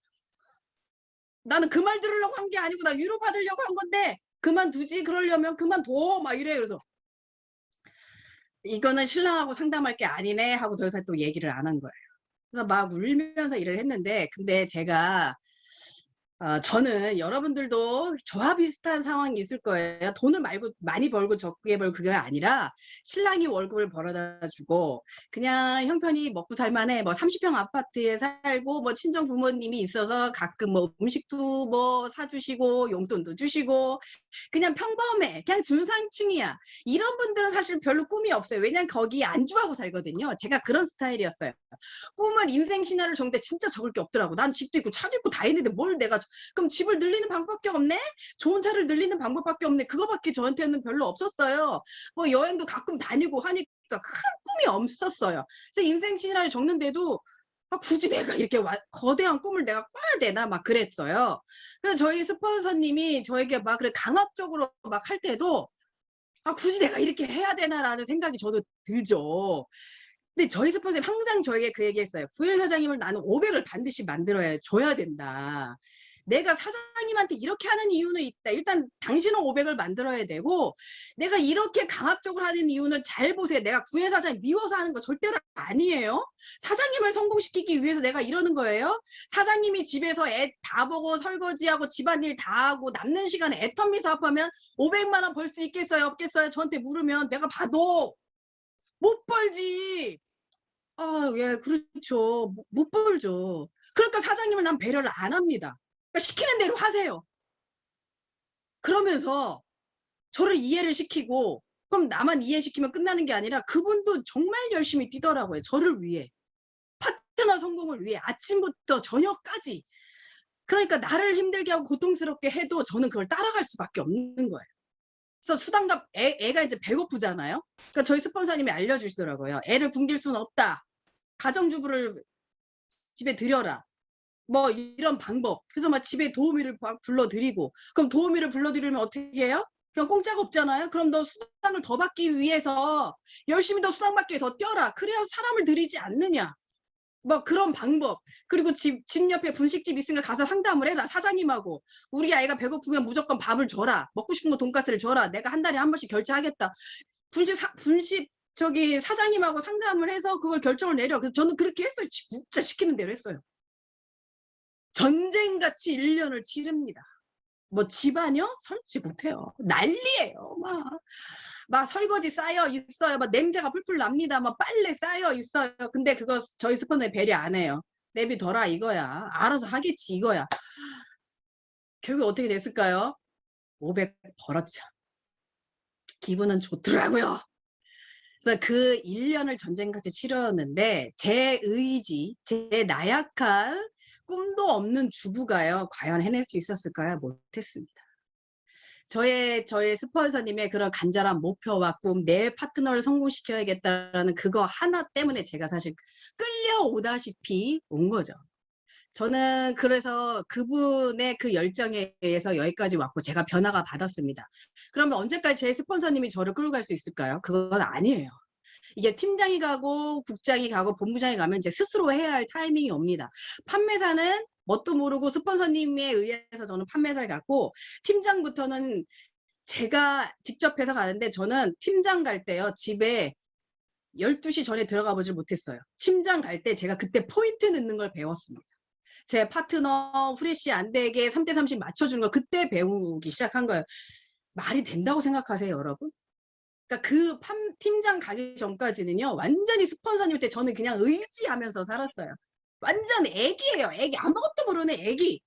나는 그 말 들으려고 한 게 아니고 나 위로받으려고 한 건데 그만두지 그러려면 그만둬 막 이래. 그래서 이거는 신랑하고 상담할 게 아니네 하고 더 이상 또 얘기를 안 한 거예요. 그래서 막 울면서 일을 했는데 근데 제가 저는 여러분들도 저와 비슷한 상황이 있을 거예요. 돈을 말고 많이 벌고 적게 벌고 그게 아니라 신랑이 월급을 벌어다 주고 그냥 형편이 먹고 살만해. 뭐 30평 아파트에 살고 뭐 친정 부모님이 있어서 가끔 뭐 음식도 뭐 사주시고 용돈도 주시고 그냥 평범해. 그냥 중상층이야. 이런 분들은 사실 별로 꿈이 없어요. 왜냐면 거기 안주하고 살거든요. 제가 그런 스타일이었어요. 꿈을 인생 신화를 정때 진짜 적을 게 없더라고. 난 집도 있고 차도 있고 다 있는데 뭘 내가 그럼 집을 늘리는 방법밖에 없네? 좋은 차를 늘리는 방법밖에 없네. 그거밖에 저한테는 별로 없었어요. 뭐 여행도 가끔 다니고 하니까 큰 꿈이 없었어요. 그래서 인생 신화를 적는데도 굳이 내가 이렇게 거대한 꿈을 내가 꿔야 되나 막 그랬어요. 그래서 저희 스폰서님이 저에게 막 그래 강압적으로 막 할 때도 굳이 내가 이렇게 해야 되나라는 생각이 저도 들죠. 근데 저희 스폰서님 항상 저에게 그 얘기했어요. 구현 사장님을 나는 500을 반드시 줘야 된다. 내가 사장님한테 이렇게 하는 이유는 있다. 일단 당신은 500을 만들어야 되고 내가 이렇게 강압적으로 하는 이유는 잘 보세요. 내가 구현 사장님 미워서 하는 거 절대로 아니에요. 사장님을 성공시키기 위해서 내가 이러는 거예요. 사장님이 집에서 애 다 보고 설거지하고 집안일 다 하고 남는 시간에 애터미 사업하면 500만 원 벌 수 있겠어요? 없겠어요? 저한테 물으면 내가 봐도 못 벌지. 예, 그렇죠. 못 벌죠. 그러니까 사장님을 난 배려를 안 합니다. 그러니까 시키는 대로 하세요. 그러면서 저를 이해를 시키고 그럼 나만 이해시키면 끝나는 게 아니라 그분도 정말 열심히 뛰더라고요. 저를 위해. 파트너 성공을 위해 아침부터 저녁까지. 그러니까 나를 힘들게 하고 고통스럽게 해도 저는 그걸 따라갈 수밖에 없는 거예요. 그래서 수당갑 애가 이제 배고프잖아요. 그러니까 저희 스폰서님이 알려주시더라고요. 애를 굶길 수는 없다. 가정주부를 집에 들여라. 뭐 이런 방법. 그래서 막 집에 도우미를 불러드리고 그럼 도우미를 불러드리면 어떻게 해요? 그냥 공짜가 없잖아요. 그럼 너 수당을 더 받기 위해서 열심히 더 수당 받기 더 뛰어라. 그래야 사람을 들이지 않느냐. 뭐 그런 방법. 그리고 집 옆에 분식집 있으니까 가서 상담을 해라. 사장님하고. 우리 아이가 배고프면 무조건 밥을 줘라. 먹고 싶은 거 돈가스를 줘라. 내가 한 달에 한 번씩 결제하겠다. 분식 저기 사장님하고 상담을 해서 그걸 결정을 내려. 그래서 저는 그렇게 했어요. 진짜 시키는 대로 했어요. 전쟁같이 1년을 치릅니다. 뭐 집안이요? 설치 못해요. 난리예요. 막 설거지 쌓여 있어요. 막 냄새가 풀풀 납니다. 막 빨래 쌓여 있어요. 근데 그거 저희 스폰서에 배려 안 해요. 내비둬라 이거야. 알아서 하겠지 이거야. 결국 어떻게 됐을까요? 500 벌었죠. 기분은 좋더라고요. 그래서 그 1년을 전쟁같이 치렀는데 제 의지, 제 나약한 꿈도 없는 주부가요. 과연 해낼 수 있었을까요? 못했습니다. 저의 스폰서님의 그런 간절한 목표와 꿈, 내 파트너를 성공시켜야겠다라는 그거 하나 때문에 제가 사실 끌려오다시피 온 거죠. 저는 그래서 그분의 그 열정에 의해서 여기까지 왔고 제가 변화가 받았습니다. 그러면 언제까지 제 스폰서님이 저를 끌고 갈 수 있을까요? 그건 아니에요. 이게 팀장이 가고 국장이 가고 본부장이 가면 이제 스스로 해야 할 타이밍이 옵니다. 판매사는 뭣도 모르고 스폰서님에 의해서 저는 판매사를 갔고 팀장부터는 제가 직접 해서 가는데 저는 팀장 갈 때요. 집에 12시 전에 들어가 보질 못했어요. 팀장 갈 때 제가 그때 포인트 넣는 걸 배웠습니다. 제 파트너 후레쉬 안 되게 3대30 맞춰주는 거 그때 배우기 시작한 거예요. 말이 된다고 생각하세요, 여러분? 그러니까 그 팀장 가기 전까지는요. 완전히 스폰서님한테 저는 그냥 의지하면서 살았어요. 완전 애기예요. 애기. 아무것도 모르는 애기.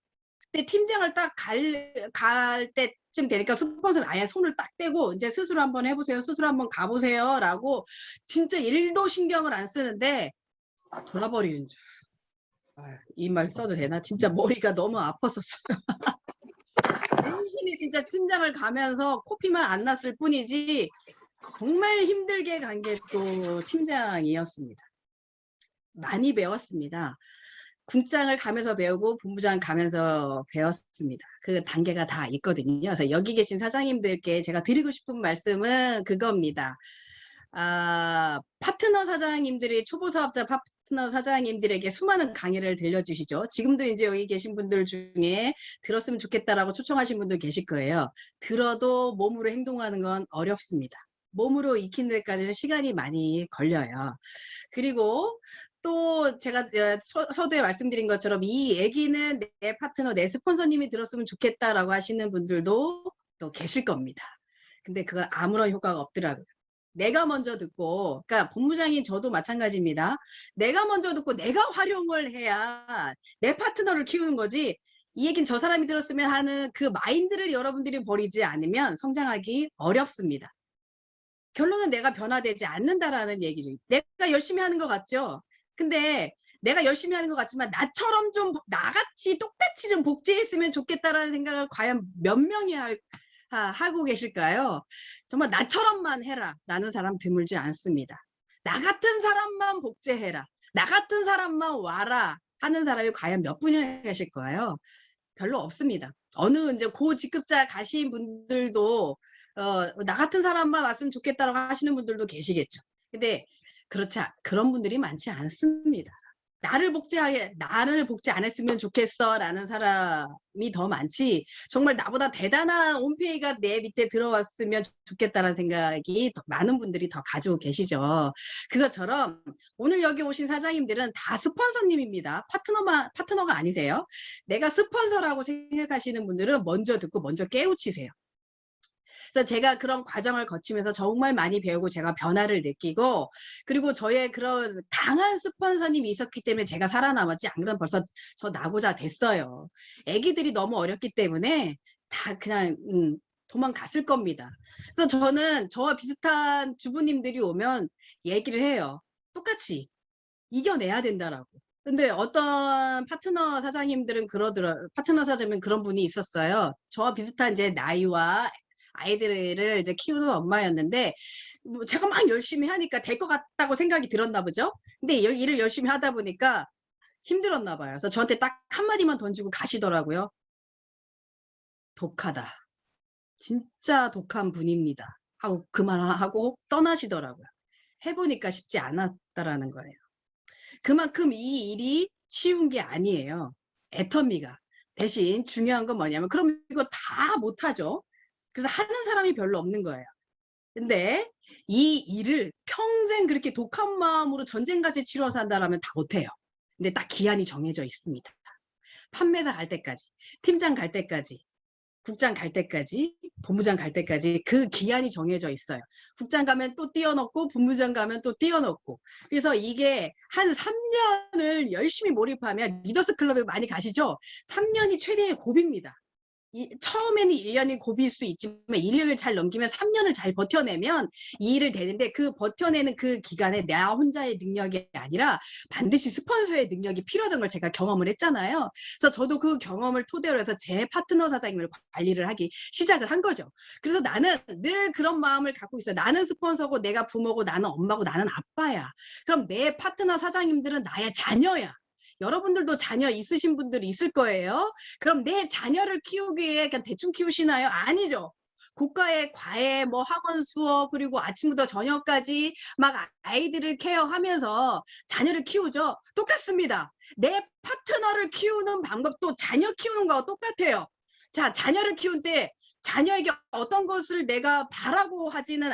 근데 팀장을 딱 갈 때쯤 되니까 스폰서는 아예 손을 딱 떼고 이제 스스로 한번 해보세요. 스스로 한번 가보세요. 라고 진짜 1도 신경을 안 쓰는데 돌아버리는 줄. 이 말 써도 되나? 진짜 머리가 너무 아팠었어요. 열심히 진짜 팀장을 가면서 코피만 안 났을 뿐이지 정말 힘들게 간 게 또 팀장이었습니다. 많이 배웠습니다. 군장을 가면서 배우고 본부장 가면서 배웠습니다. 그 단계가 다 있거든요. 그래서 여기 계신 사장님들께 제가 드리고 싶은 말씀은 그겁니다. 파트너 사장님들이 초보 사업자 파트너 사장님들에게 수많은 강의를 들려주시죠. 지금도 이제 여기 계신 분들 중에 들었으면 좋겠다라고 초청하신 분들 계실 거예요. 들어도 몸으로 행동하는 건 어렵습니다. 몸으로 익히는 데까지는 시간이 많이 걸려요. 그리고 또 제가 서두에 말씀드린 것처럼 이 얘기는 내 파트너, 내 스폰서님이 들었으면 좋겠다라고 하시는 분들도 또 계실 겁니다. 근데 그건 아무런 효과가 없더라고요. 내가 먼저 듣고, 그러니까 본부장인 저도 마찬가지입니다. 내가 먼저 듣고 내가 활용을 해야 내 파트너를 키우는 거지. 이 얘기는 저 사람이 들었으면 하는 그 마인드를 여러분들이 버리지 않으면 성장하기 어렵습니다. 결론은 내가 변화되지 않는다라는 얘기죠. 내가 열심히 하는 것 같죠? 근데 내가 열심히 하는 것 같지만 나처럼 좀 나같이 똑같이 좀 복제했으면 좋겠다라는 생각을 과연 몇 명이 하고 계실까요? 정말 나처럼만 해라 라는 사람 드물지 않습니다. 나 같은 사람만 복제해라. 나 같은 사람만 와라 하는 사람이 과연 몇 분이나 계실 거예요? 별로 없습니다. 어느 이제 고직급자 가신 분들도 나 같은 사람만 왔으면 좋겠다라고 하시는 분들도 계시겠죠. 근데 그런 분들이 많지 않습니다. 나를 복제 안 했으면 좋겠어라는 사람이 더 많지 정말 나보다 대단한 홈페이지가 내 밑에 들어왔으면 좋겠다라는 생각이 더 많은 분들이 더 가지고 계시죠. 그것처럼 오늘 여기 오신 사장님들은 다 스폰서님입니다. 파트너가 아니세요. 내가 스폰서라고 생각하시는 분들은 먼저 듣고 먼저 깨우치세요. 그래서 제가 그런 과정을 거치면서 정말 많이 배우고 제가 변화를 느끼고 그리고 저의 그런 강한 스폰서님이 있었기 때문에 제가 살아남았지 안 그러면 벌써 저 나고자 됐어요. 아기들이 너무 어렸기 때문에 다 그냥 도망갔을 겁니다. 그래서 저는 저와 비슷한 주부님들이 오면 얘기를 해요. 똑같이 이겨내야 된다라고. 근데 어떤 파트너 사장님들은 파트너 사장님은 그런 분이 있었어요. 저와 비슷한 이제 나이와 아이들을 이제 키우는 엄마였는데 뭐 제가 막 열심히 하니까 될 것 같다고 생각이 들었나 보죠. 근데 일을 열심히 하다 보니까 힘들었나 봐요. 그래서 저한테 딱 한마디만 던지고 가시더라고요. 독하다. 진짜 독한 분입니다. 하고 그만하고 떠나시더라고요. 해보니까 쉽지 않았다라는 거예요. 그만큼 이 일이 쉬운 게 아니에요. 애터미가. 대신 중요한 건 뭐냐면 그럼 이거 다 못하죠. 그래서 하는 사람이 별로 없는 거예요. 근데 이 일을 평생 그렇게 독한 마음으로 전쟁같이 치러서 한다라면 다 못해요. 근데 딱 기한이 정해져 있습니다. 판매사 갈 때까지, 팀장 갈 때까지, 국장 갈 때까지, 본부장 갈 때까지 그 기한이 정해져 있어요. 국장 가면 또 띄워넣고 본부장 가면 또 띄워넣고. 그래서 이게 한 3년을 열심히 몰입하면 리더스 클럽에 많이 가시죠? 3년이 최대의 고비입니다. 처음에는 1년이 고비일 수 있지만 1년을 잘 넘기면 3년을 잘 버텨내면 이 일을 되는데 그 버텨내는 그 기간에 나 혼자의 능력이 아니라 반드시 스폰서의 능력이 필요하다는 걸 제가 경험을 했잖아요. 그래서 저도 그 경험을 토대로 해서 제 파트너 사장님을 관리를 하기 시작을 한 거죠. 그래서 나는 늘 그런 마음을 갖고 있어요. 나는 스폰서고 내가 부모고 나는 엄마고 나는 아빠야. 그럼 내 파트너 사장님들은 나의 자녀야. 여러분들도 자녀 있으신 분들이 있을 거예요. 그럼 내 자녀를 키우기 위해 그냥 대충 키우시나요? 아니죠. 고가의 과외, 뭐 학원 수업, 그리고 아침부터 저녁까지 막 아이들을 케어하면서 자녀를 키우죠. 똑같습니다. 내 파트너를 키우는 방법도 자녀 키우는 거와 똑같아요. 자, 자녀를 키울 때 자녀에게 어떤 것을 내가 바라고 하지는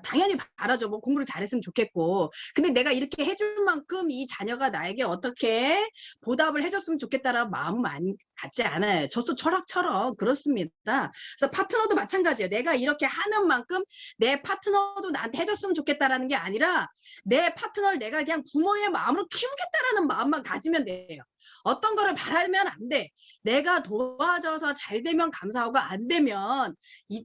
당연히 바라죠. 뭐 공부를 잘했으면 좋겠고. 근데 내가 이렇게 해줄 만큼 이 자녀가 나에게 어떻게 보답을 해줬으면 좋겠다라는 마음은 많이 갖지 않아요. 저도 철학처럼 그렇습니다. 그래서 파트너도 마찬가지예요. 내가 이렇게 하는 만큼 내 파트너도 나한테 해줬으면 좋겠다라는 게 아니라 내 파트너를 내가 그냥 부모의 마음으로 키우겠다라는 마음만 가지면 돼요. 어떤 거를 바라면 안 돼. 내가 도와줘서 잘 되면 감사하고 안 되면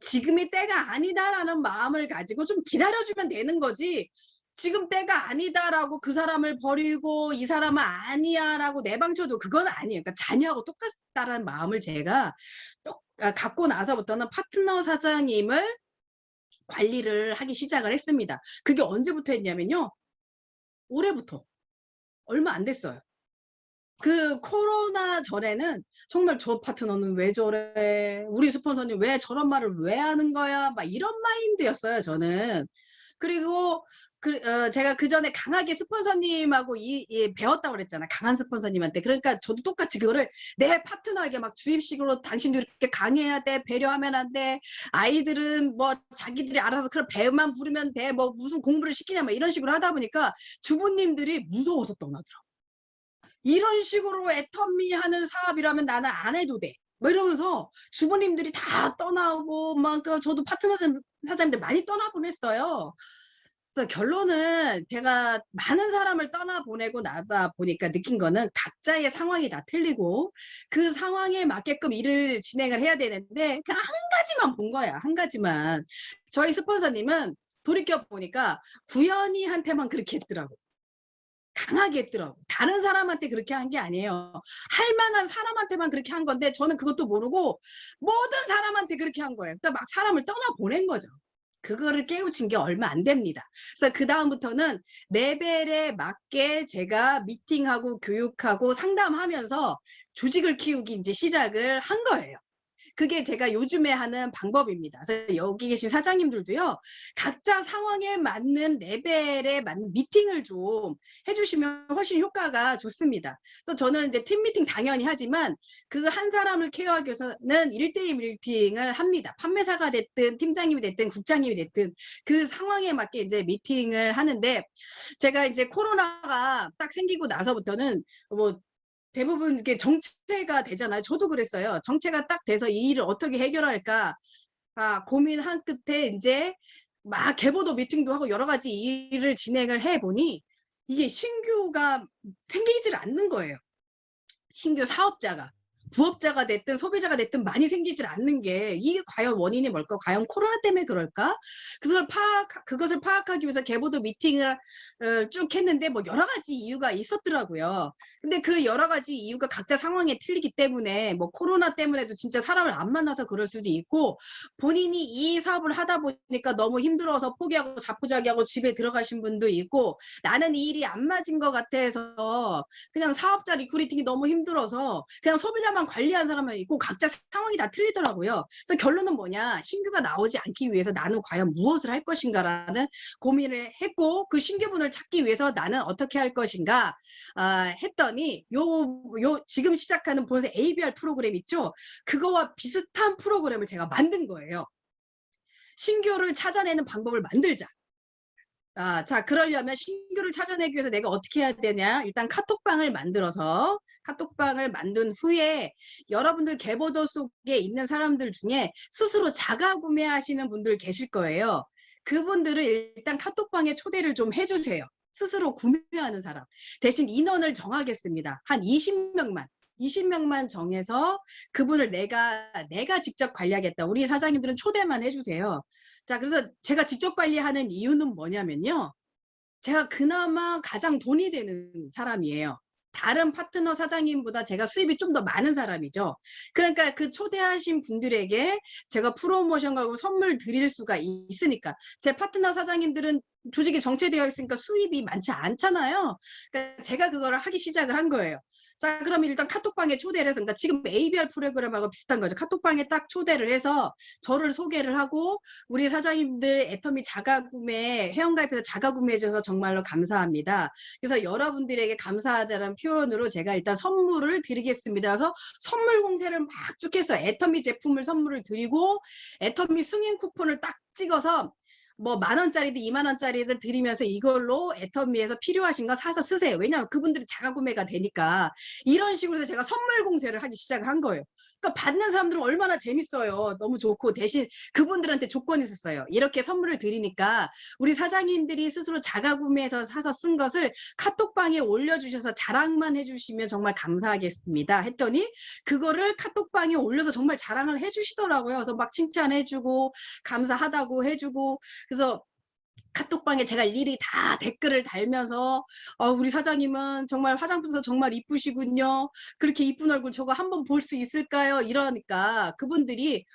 지금이 때가 아니다라는 마음을 가지고 좀 기다려주면 되는 거지. 지금 때가 아니다라고 그 사람을 버리고 이 사람은 아니야라고 내방쳐도 그건 아니에요. 그러니까 자녀하고 똑같다라는 마음을 제가 갖고 나서부터는 파트너 사장님을 관리를 하기 시작을 했습니다. 그게 언제부터 했냐면요. 올해부터. 얼마 안 됐어요. 그 코로나 전에는 정말 저 파트너는 왜 저래? 우리 스폰서님 왜 저런 말을 왜 하는 거야? 막 이런 마인드였어요, 저는. 그리고 제가 그 전에 강하게 스폰서님하고 배웠다고 그랬잖아. 강한 스폰서님한테. 그러니까 저도 똑같이 그거를 내 파트너에게 막 주입식으로 당신도 이렇게 강해야 돼. 배려하면 안 돼. 아이들은 뭐 자기들이 알아서 그런 배만 부르면 돼. 뭐 무슨 공부를 시키냐. 막 이런 식으로 하다 보니까 주부님들이 무서워서 떠나더라고. 이런 식으로 애터미 하는 사업이라면 나는 안 해도 돼. 뭐 이러면서 주부님들이 다 떠나고 막 저도 파트너 사장님들 많이 떠나보냈어요. 그래서 결론은 제가 많은 사람을 떠나보내고 나다 보니까 느낀 거는 각자의 상황이 다 틀리고 그 상황에 맞게끔 일을 진행을 해야 되는데 그냥 한 가지만 본 거야. 한 가지만. 저희 스폰서님은 돌이켜보니까 구현이한테만 그렇게 했더라고. 강하게 했더라고. 다른 사람한테 그렇게 한 게 아니에요. 할 만한 사람한테만 그렇게 한 건데 저는 그것도 모르고 모든 사람한테 그렇게 한 거예요. 그러니까 막 사람을 떠나보낸 거죠. 그거를 깨우친 게 얼마 안 됩니다. 그래서 그 다음부터는 레벨에 맞게 제가 미팅하고 교육하고 상담하면서 조직을 키우기 이제 시작을 한 거예요. 그게 제가 요즘에 하는 방법입니다. 그래서 여기 계신 사장님들도요. 각자 상황에 맞는 레벨에 맞는 미팅을 좀 해주시면 훨씬 효과가 좋습니다. 그래서 저는 이제 팀 미팅 당연히 하지만 그 한 사람을 케어하기 위해서는 1대1 미팅을 합니다. 판매사가 됐든 팀장님이 됐든 국장님이 됐든 그 상황에 맞게 이제 미팅을 하는데 제가 이제 코로나가 딱 생기고 나서부터는 뭐 대부분 이게 정체가 되잖아요. 저도 그랬어요. 정체가 딱 돼서 이 일을 어떻게 해결할까 고민한 끝에 이제 막 개보도 미팅도 하고 여러 가지 일을 진행을 해보니 이게 신규가 생기질 않는 거예요. 신규 사업자가. 부업자가 됐든 소비자가 됐든 많이 생기질 않는 게 이게 과연 원인이 뭘까? 과연 코로나 때문에 그럴까? 그것을 파악하기 위해서 개보도 미팅을 쭉 했는데 뭐 여러 가지 이유가 있었더라고요. 근데 그 여러 가지 이유가 각자 상황에 틀리기 때문에 뭐 코로나 때문에도 진짜 사람을 안 만나서 그럴 수도 있고 본인이 이 사업을 하다 보니까 너무 힘들어서 포기하고 자포자기하고 집에 들어가신 분도 있고 나는 이 일이 안 맞은 것 같아서 그냥 사업자 리크루팅이 너무 힘들어서 그냥 소비자만 카톡방 관리하는 사람은 있고 각자 상황이 다 틀리더라고요. 그래서 결론은 뭐냐, 신규가 나오지 않기 위해서 나는 과연 무엇을 할 것인가라는 고민을 했고, 그 신규분을 찾기 위해서 나는 어떻게 할 것인가 했더니 지금 시작하는 본사 ABR 프로그램 있죠? 그거와 비슷한 프로그램을 제가 만든 거예요. 신규를 찾아내는 방법을 만들자. 자, 그러려면 신규를 찾아내기 위해서 내가 어떻게 해야 되냐? 일단 카톡방을 만들어서, 카톡방을 만든 후에 여러분들 계보도 속에 있는 사람들 중에 스스로 자가 구매하시는 분들 계실 거예요. 그분들을 일단 카톡방에 초대를 좀 해주세요. 스스로 구매하는 사람. 대신 인원을 정하겠습니다. 한 20명만 정해서 그분을 내가 직접 관리하겠다. 우리 사장님들은 초대만 해주세요. 자, 그래서 제가 직접 관리하는 이유는 뭐냐면요. 제가 그나마 가장 돈이 되는 사람이에요. 다른 파트너 사장님보다 제가 수입이 좀 더 많은 사람이죠. 그러니까 그 초대하신 분들에게 제가 프로모션하고 선물 드릴 수가 있으니까. 제 파트너 사장님들은 조직이 정체되어 있으니까 수입이 많지 않잖아요. 그러니까 제가 그거를 하기 시작을 한 거예요. 자, 그러면 일단 카톡방에 초대를 해서, 그러니까 지금 ABR 프로그램하고 비슷한 거죠. 카톡방에 딱 초대를 해서 저를 소개를 하고, 우리 사장님들 애터미 자가구매, 회원가입해서 자가구매해 줘서 정말로 감사합니다. 그래서 여러분들에게 감사하다는 표현으로 제가 일단 선물을 드리겠습니다. 그래서 선물 공세를 막 쭉 해서 애터미 제품을 선물을 드리고, 애터미 승인 쿠폰을 딱 찍어서 뭐 10,000원짜리든 20,000원짜리든 드리면서 이걸로 애터미에서 필요하신 거 사서 쓰세요. 왜냐하면 그분들이 자가 구매가 되니까. 이런 식으로 해서 제가 선물 공세를 하기 시작을 한 거예요. 그러니까 받는 사람들은 얼마나 재밌어요. 너무 좋고, 대신 그분들한테 조건이 있었어요. 이렇게 선물을 드리니까 우리 사장님들이 스스로 자가 구매해서 사서 쓴 것을 카톡방에 올려주셔서 자랑만 해주시면 정말 감사하겠습니다 했더니, 그거를 카톡방에 올려서 정말 자랑을 해주시더라고요. 그래서 막 칭찬해주고 감사하다고 해주고. 그래서 카톡방에 제가 일일이 다 댓글을 달면서 우리 사장님은 정말 화장품도 정말 이쁘시군요. 그렇게 이쁜 얼굴 저거 한번 볼 수 있을까요? 이러니까 그분들이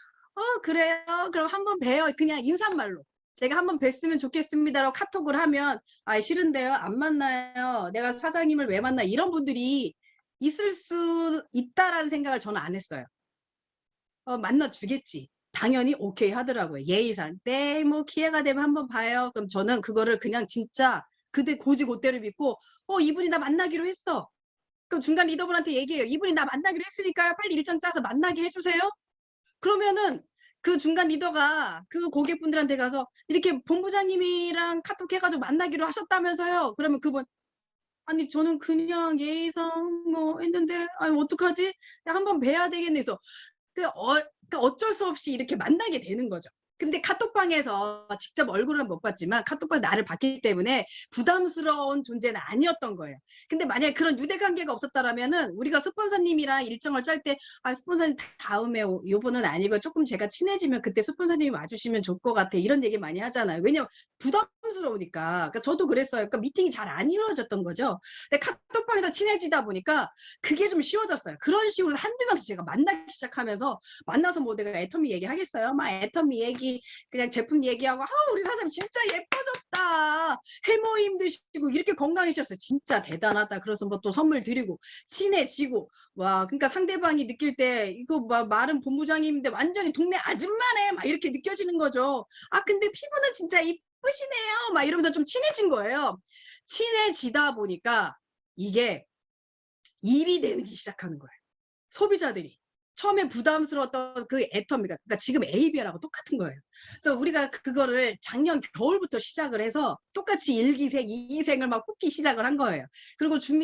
그래요. 그럼 한번 봬요. 그냥 인사말로. 제가 한번 뵀으면 좋겠습니다라고 카톡을 하면 싫은데요. 안 만나요. 내가 사장님을 왜 만나? 이런 분들이 있을 수 있다라는 생각을 저는 안 했어요. 만나주겠지. 당연히 오케이 하더라고요. 예의상. 네, 뭐 기회가 되면 한번 봐요. 그럼 저는 그거를 그냥 진짜 그대 고지고대로 믿고 이분이 나 만나기로 했어. 그럼 중간 리더분한테 얘기해요. 이분이 나 만나기로 했으니까요. 빨리 일정 짜서 만나게 해주세요. 그러면은 그 중간 리더가 그 고객분들한테 가서 이렇게 본부장님이랑 카톡 해가지고 만나기로 하셨다면서요. 그러면 그분, 아니 저는 그냥 예의상 뭐 했는데 어떡하지? 한번 뵈야 되겠네. 그래서 그러니까 어쩔 수 없이 이렇게 만나게 되는 거죠. 근데 카톡방에서 직접 얼굴은 못 봤지만 카톡방 나를 봤기 때문에 부담스러운 존재는 아니었던 거예요. 근데 만약에 그런 유대관계가 없었다라면은 우리가 스폰서님이랑 일정을 짤 때 스폰서님 다음에 요번은 아니고 조금 제가 친해지면 그때 스폰서님이 와주시면 좋을 것 같아. 이런 얘기 많이 하잖아요. 왜냐면 부담스러우니까. 그러니까 저도 그랬어요. 그러니까 미팅이 잘 안 이루어졌던 거죠. 근데 카톡방에서 친해지다 보니까 그게 좀 쉬워졌어요. 그런 식으로 한두 명씩 제가 만나기 시작하면서, 만나서 뭐 내가 애터미 얘기하겠어요? 막 애터미 얘기, 그냥 제품 얘기하고 우리 사장님 진짜 예뻐졌다. 해모 힘드시고 이렇게 건강해지셨어요. 진짜 대단하다. 그래서 뭐 또 선물 드리고 친해지고. 와, 그러니까 상대방이 느낄 때 이거 말은 본부장님인데 완전히 동네 아줌마네 막 이렇게 느껴지는 거죠. 근데 피부는 진짜 이쁘시네요. 막 이러면서 좀 친해진 거예요. 친해지다 보니까 이게 일이 되기 시작하는 거예요. 소비자들이. 처음에 부담스러웠던 그 애터미가, 그러니까 지금 ABR하고 똑같은 거예요. 그래서 우리가 그거를 작년 겨울부터 시작을 해서 똑같이 1기생, 2기생을 막 뽑기 시작을 한 거예요. 그리고 줌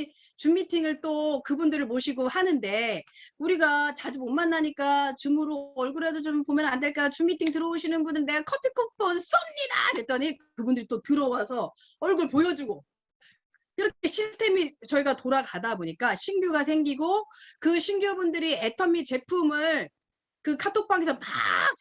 미팅을 또 그분들을 모시고 하는데, 우리가 자주 못 만나니까 줌으로 얼굴이라도 좀 보면 안 될까? 줌 미팅 들어오시는 분은 내가 커피 쿠폰 쏩니다! 그랬더니 그분들이 또 들어와서 얼굴 보여주고, 이렇게 시스템이 저희가 돌아가다 보니까 신규가 생기고, 그 신규분들이 애터미 제품을 그 카톡방에서 막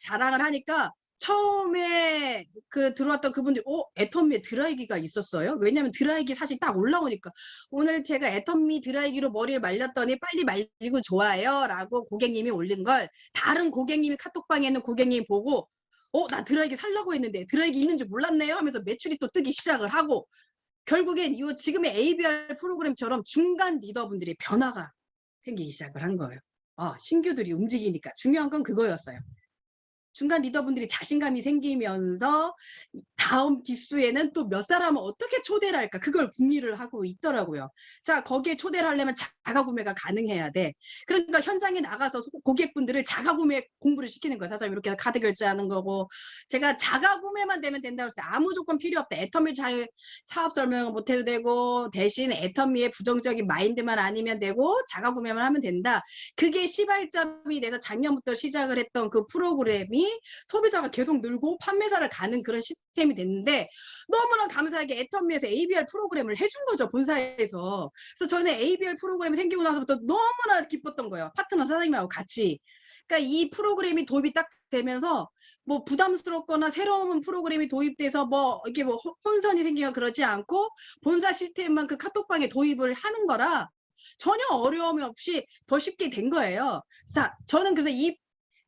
자랑을 하니까, 처음에 그 들어왔던 그분들이 애터미에 드라이기가 있었어요? 왜냐면 드라이기 사실 딱 올라오니까, 오늘 제가 애터미 드라이기로 머리를 말렸더니 빨리 말리고 좋아요 라고 고객님이 올린 걸 다른 고객님이 카톡방에 있는 고객님이 보고, 나 드라이기 살라고 했는데 드라이기 있는 줄 몰랐네요 하면서 매출이 또 뜨기 시작을 하고, 결국엔 지금의 ABR 프로그램처럼 중간 리더분들이 변화가 생기기 시작을 한 거예요. 신규들이 움직이니까 중요한 건 그거였어요. 중간 리더분들이 자신감이 생기면서 다음 기수에는 또 몇 사람을 어떻게 초대를 할까 그걸 궁리를 하고 있더라고요. 자, 거기에 초대를 하려면 자가 구매가 가능해야 돼. 그러니까 현장에 나가서 고객분들을 자가 구매 공부를 시키는 거예요. 사장님 이렇게 카드 결제하는 거고 제가 자가 구매만 되면 된다고 했어요. 아무 조건 필요 없다. 애터미 잘 사업 설명을 못 해도 되고 대신 애터미의 부정적인 마인드만 아니면 되고 자가 구매만 하면 된다. 그게 시발점이 돼서 작년부터 시작을 했던 그 프로그램이 소비자가 계속 늘고 판매사를 가는 그런 시스템이 됐는데 너무나 감사하게 애터미에서 ABR 프로그램을 해준 거죠. 본사에서. 그래서 저는 ABR 프로그램이 생기고 나서부터 너무나 기뻤던 거예요. 파트너 사장님하고 같이. 그러니까 이 프로그램이 도입이 딱 되면서 뭐 부담스럽거나 새로운 프로그램이 도입돼서 뭐 이게 뭐 혼선이 생기거나 그러지 않고 본사 시스템만 그 카톡방에 도입을 하는 거라 전혀 어려움이 없이 더 쉽게 된 거예요. 자, 저는 그래서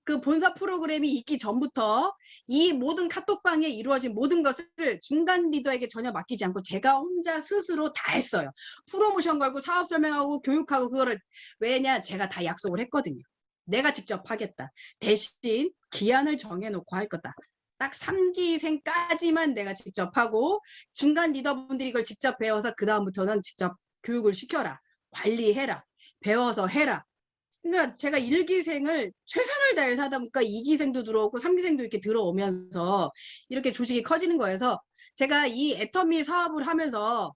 그 본사 프로그램이 있기 전부터 이 모든 카톡방에 이루어진 모든 것을 중간 리더에게 전혀 맡기지 않고 제가 혼자 스스로 다 했어요. 프로모션 걸고 사업 설명하고 교육하고 그거를 왜냐 제가 다 약속을 했거든요. 내가 직접 하겠다. 대신 기한을 정해놓고 할 거다. 딱 3기생까지만 내가 직접 하고 중간 리더분들이 이걸 직접 배워서 그 다음부터는 직접 교육을 시켜라. 관리해라. 배워서 해라. 그러니까 제가 1기생을 최선을 다해서 하다 보니까 2기생도 들어오고 3기생도 이렇게 들어오면서 이렇게 조직이 커지는 거여서 제가 이 애터미 사업을 하면서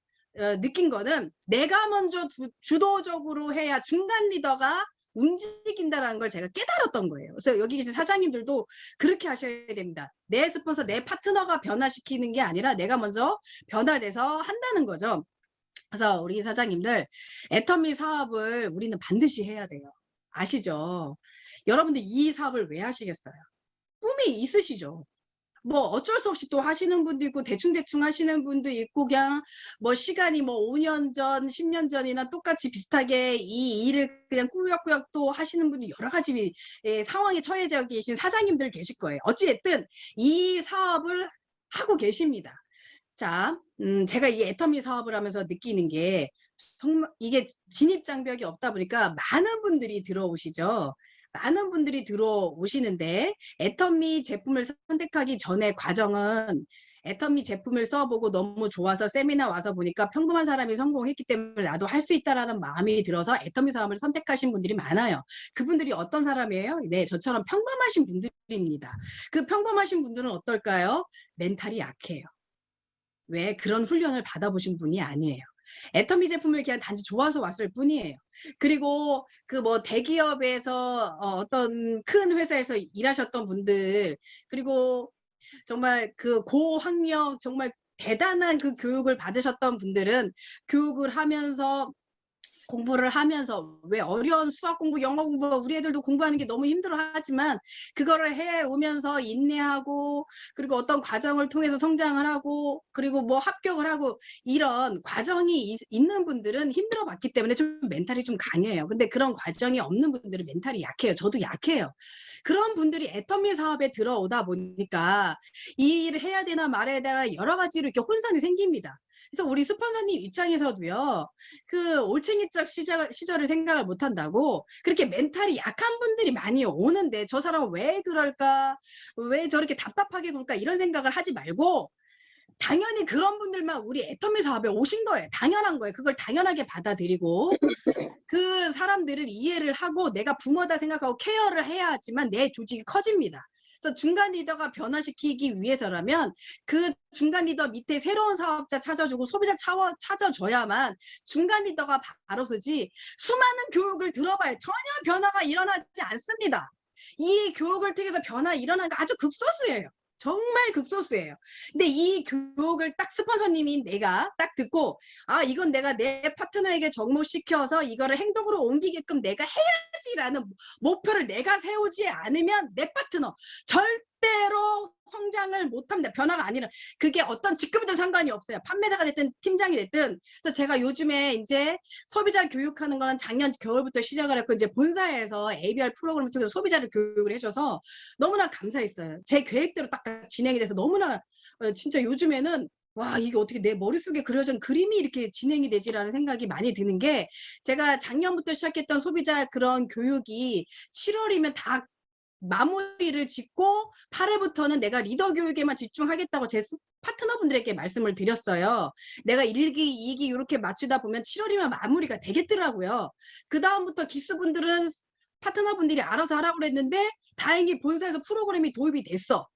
느낀 거는 내가 먼저 주도적으로 해야 중간 리더가 움직인다는 걸 제가 깨달았던 거예요. 그래서 여기 계신 사장님들도 그렇게 하셔야 됩니다. 내 스폰서, 내 파트너가 변화시키는 게 아니라 내가 먼저 변화돼서 한다는 거죠. 그래서 우리 사장님들 애터미 사업을 우리는 반드시 해야 돼요. 아시죠? 여러분들 이 사업을 왜 하시겠어요? 꿈이 있으시죠? 뭐 어쩔 수 없이 또 하시는 분도 있고 대충대충 하시는 분도 있고 그냥 뭐 시간이 뭐 5년 전, 10년 전이나 똑같이 비슷하게 이 일을 그냥 꾸역꾸역 또 하시는 분이 여러 가지 상황에 처해져 계신 사장님들 계실 거예요. 어찌됐든 이 사업을 하고 계십니다. 자, 제가 이 애터미 사업을 하면서 느끼는 게 정말 이게 진입장벽이 없다 보니까 많은 분들이 들어오시죠. 많은 분들이 들어오시는데 애터미 제품을 선택하기 전에 과정은 애터미 제품을 써보고 너무 좋아서 세미나 와서 보니까 평범한 사람이 성공했기 때문에 나도 할 수 있다라는 마음이 들어서 애터미 사업을 선택하신 분들이 많아요. 그분들이 어떤 사람이에요? 네, 저처럼 평범하신 분들입니다. 그 평범하신 분들은 어떨까요? 멘탈이 약해요. 왜 그런 훈련을 받아보신 분이 아니에요. 애터미 제품을 그냥 단지 좋아서 왔을 뿐이에요. 그리고 그 뭐 대기업에서 어떤 큰 회사에서 일하셨던 분들 그리고 정말 그 고학력 정말 대단한 그 교육을 받으셨던 분들은 교육을 하면서 공부를 하면서 왜 어려운 수학 공부, 영어 공부 우리 애들도 공부하는 게 너무 힘들어 하지만 그거를 해오면서 인내하고 그리고 어떤 과정을 통해서 성장을 하고 그리고 뭐 합격을 하고 이런 과정이 있는 분들은 힘들어 봤기 때문에 좀 멘탈이 좀 강해요. 근데 그런 과정이 없는 분들은 멘탈이 약해요. 저도 약해요. 그런 분들이 애터미 사업에 들어오다 보니까 이 일을 해야 되나 말아야 되나 여러 가지로 이렇게 혼선이 생깁니다. 그래서 우리 스폰서님 입장에서도요. 그 올챙이적 시절을 생각을 못 한다고 그렇게 멘탈이 약한 분들이 많이 오는데 저 사람은 왜 그럴까? 왜 저렇게 답답하게 굴까? 이런 생각을 하지 말고 당연히 그런 분들만 우리 애터미 사업에 오신 거예요. 당연한 거예요. 그걸 당연하게 받아들이고 그 사람들을 이해를 하고 내가 부모다 생각하고 케어를 해야 하지만 내 조직이 커집니다. 그래서 중간 리더가 변화시키기 위해서라면 그 중간 리더 밑에 새로운 사업자 찾아주고 소비자 찾아줘야만 중간 리더가 바로 서지 수많은 교육을 들어봐야 전혀 변화가 일어나지 않습니다. 이 교육을 통해서 변화 일어나는 거 아주 극소수예요. 정말 극소수예요. 근데 이 교육을 딱 스폰서님이 내가 딱 듣고 아 이건 내가 내 파트너에게 접목시켜서 이거를 행동으로 옮기게끔 내가 해야지라는 목표를 내가 세우지 않으면 내 파트너 절대로 성장을 못합니다. 변화가 아니라 그게 어떤 직급이든 상관이 없어요. 판매자가 됐든 팀장이 됐든. 그래서 제가 요즘에 이제 소비자 교육하는 거는 작년 겨울부터 시작을 했고 이제 본사에서 ABR 프로그램을 통해서 소비자를 교육을 해줘서 너무나 감사했어요. 제 계획대로 딱 진행이 돼서 너무나 진짜 요즘에는 와, 이게 어떻게 내 머릿속에 그려진 그림이 이렇게 진행이 되지라는 생각이 많이 드는 게, 제가 작년부터 시작했던 소비자 그런 교육이 7월이면 다 마무리를 짓고 8월부터는 내가 리더 교육에만 집중하겠다고 제 파트너분들에게 말씀을 드렸어요. 내가 1기, 2기 이렇게 맞추다 보면 7월이면 마무리가 되겠더라고요. 그 다음부터 기수분들은 파트너분들이 알아서 하라고 그랬는데 다행히 본사에서 프로그램이 도입이 됐어.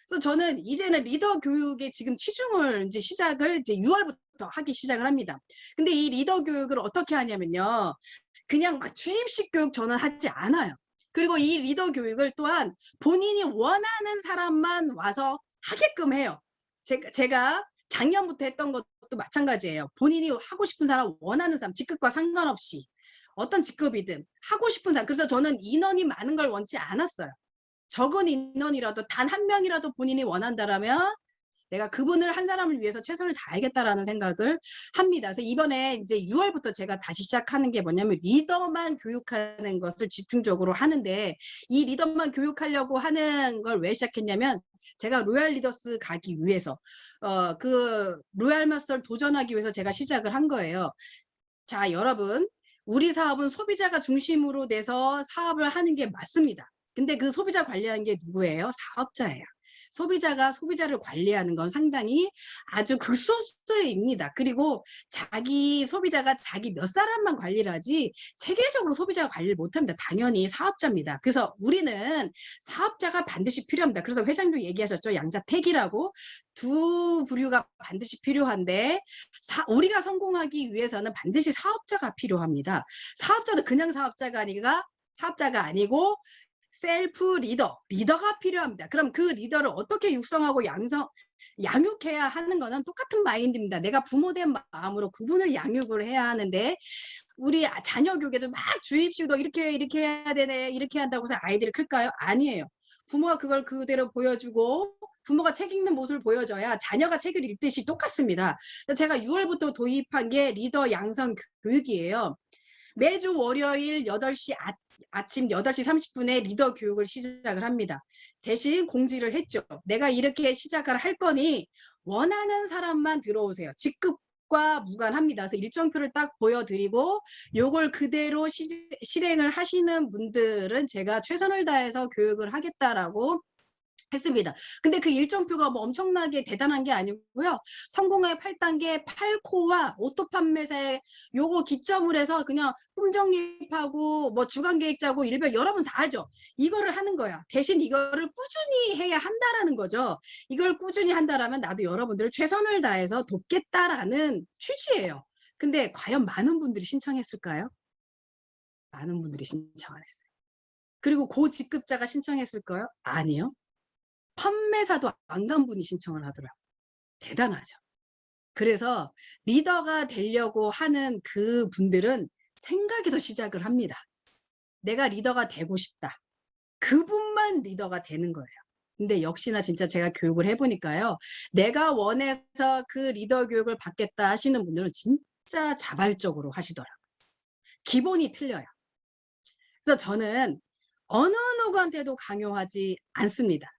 그래서 저는 이제는 리더 교육에 지금 치중을 이제 시작을 이제 6월부터 하기 시작을 합니다. 근데 이 리더 교육을 어떻게 하냐면요. 그냥 막 주입식 교육 저는 하지 않아요. 그리고 이 리더 교육을 또한 본인이 원하는 사람만 와서 하게끔 해요. 제가 작년부터 했던 것도 마찬가지예요. 본인이 하고 싶은 사람, 원하는 사람, 직급과 상관없이 어떤 직급이든 하고 싶은 사람. 그래서 저는 인원이 많은 걸 원치 않았어요. 적은 인원이라도 단 한 명이라도 본인이 원한다라면 내가 그분을 한 사람을 위해서 최선을 다하겠다라는 생각을 합니다. 그래서 이번에 이제 6월부터 제가 다시 시작하는 게 뭐냐면 리더만 교육하는 것을 집중적으로 하는데, 이 리더만 교육하려고 하는 걸 왜 시작했냐면 제가 로얄 리더스 가기 위해서 그 로얄 마스터를 도전하기 위해서 제가 시작을 한 거예요. 자, 여러분, 우리 사업은 소비자가 중심으로 돼서 사업을 하는 게 맞습니다. 근데 그 소비자 관리하는 게 누구예요? 사업자예요. 소비자가 소비자를 관리하는 건 상당히 아주 극소수입니다. 그리고 자기 소비자가 자기 몇 사람만 관리를 하지 체계적으로 소비자가 관리를 못합니다. 당연히 사업자입니다. 그래서 우리는 사업자가 반드시 필요합니다. 그래서 회장도 얘기하셨죠. 양자택일하고 두 부류가 반드시 필요한데, 우리가 성공하기 위해서는 반드시 사업자가 필요합니다. 사업자도 그냥 사업자가 아니고 셀프 리더가 필요합니다. 그럼 그 리더를 어떻게 육성하고 양육해야 하는 거는 똑같은 마인드입니다. 내가 부모된 마음으로 그분을 양육을 해야 하는데, 우리 자녀 교육에도 막 주입식도 이렇게 해야 되네, 이렇게 한다고 해서 아이들이 클까요? 아니에요. 부모가 그걸 그대로 보여주고 부모가 책 읽는 모습을 보여줘야 자녀가 책을 읽듯이 똑같습니다. 제가 6월부터 도입한 게 리더 양성 교육이에요. 매주 월요일 8시 아침 8시 30분에 리더 교육을 시작을 합니다. 대신 공지를 했죠. 내가 이렇게 시작을 할 거니 원하는 사람만 들어오세요. 직급과 무관합니다. 그래서 일정표를 딱 보여드리고 요걸 그대로 실행을 하시는 분들은 제가 최선을 다해서 교육을 하겠다라고 했습니다. 근데 그 일정표가 뭐 엄청나게 대단한 게 아니고요. 성공의 8단계 8코어와 오토 판매세 요거 기점을 해서 그냥 꿈정립하고 뭐 주간 계획 짜고 일별 여러분 다 하죠. 이거를 하는 거야. 대신 이거를 꾸준히 해야 한다라는 거죠. 이걸 꾸준히 한다라면 나도 여러분들을 최선을 다해서 돕겠다라는 취지예요. 근데 과연 많은 분들이 신청했을까요? 많은 분들이 신청 안 했어요. 그리고 고직급자가 신청했을까요? 아니요. 판매사도 안 간 분이 신청을 하더라고요. 대단하죠. 그래서 리더가 되려고 하는 그 분들은 생각에서 시작을 합니다. 내가 리더가 되고 싶다. 그분만 리더가 되는 거예요. 근데 역시나 진짜 제가 교육을 해보니까요. 내가 원해서 그 리더 교육을 받겠다 하시는 분들은 진짜 자발적으로 하시더라고요. 기본이 틀려요. 그래서 저는 어느 누구한테도 강요하지 않습니다.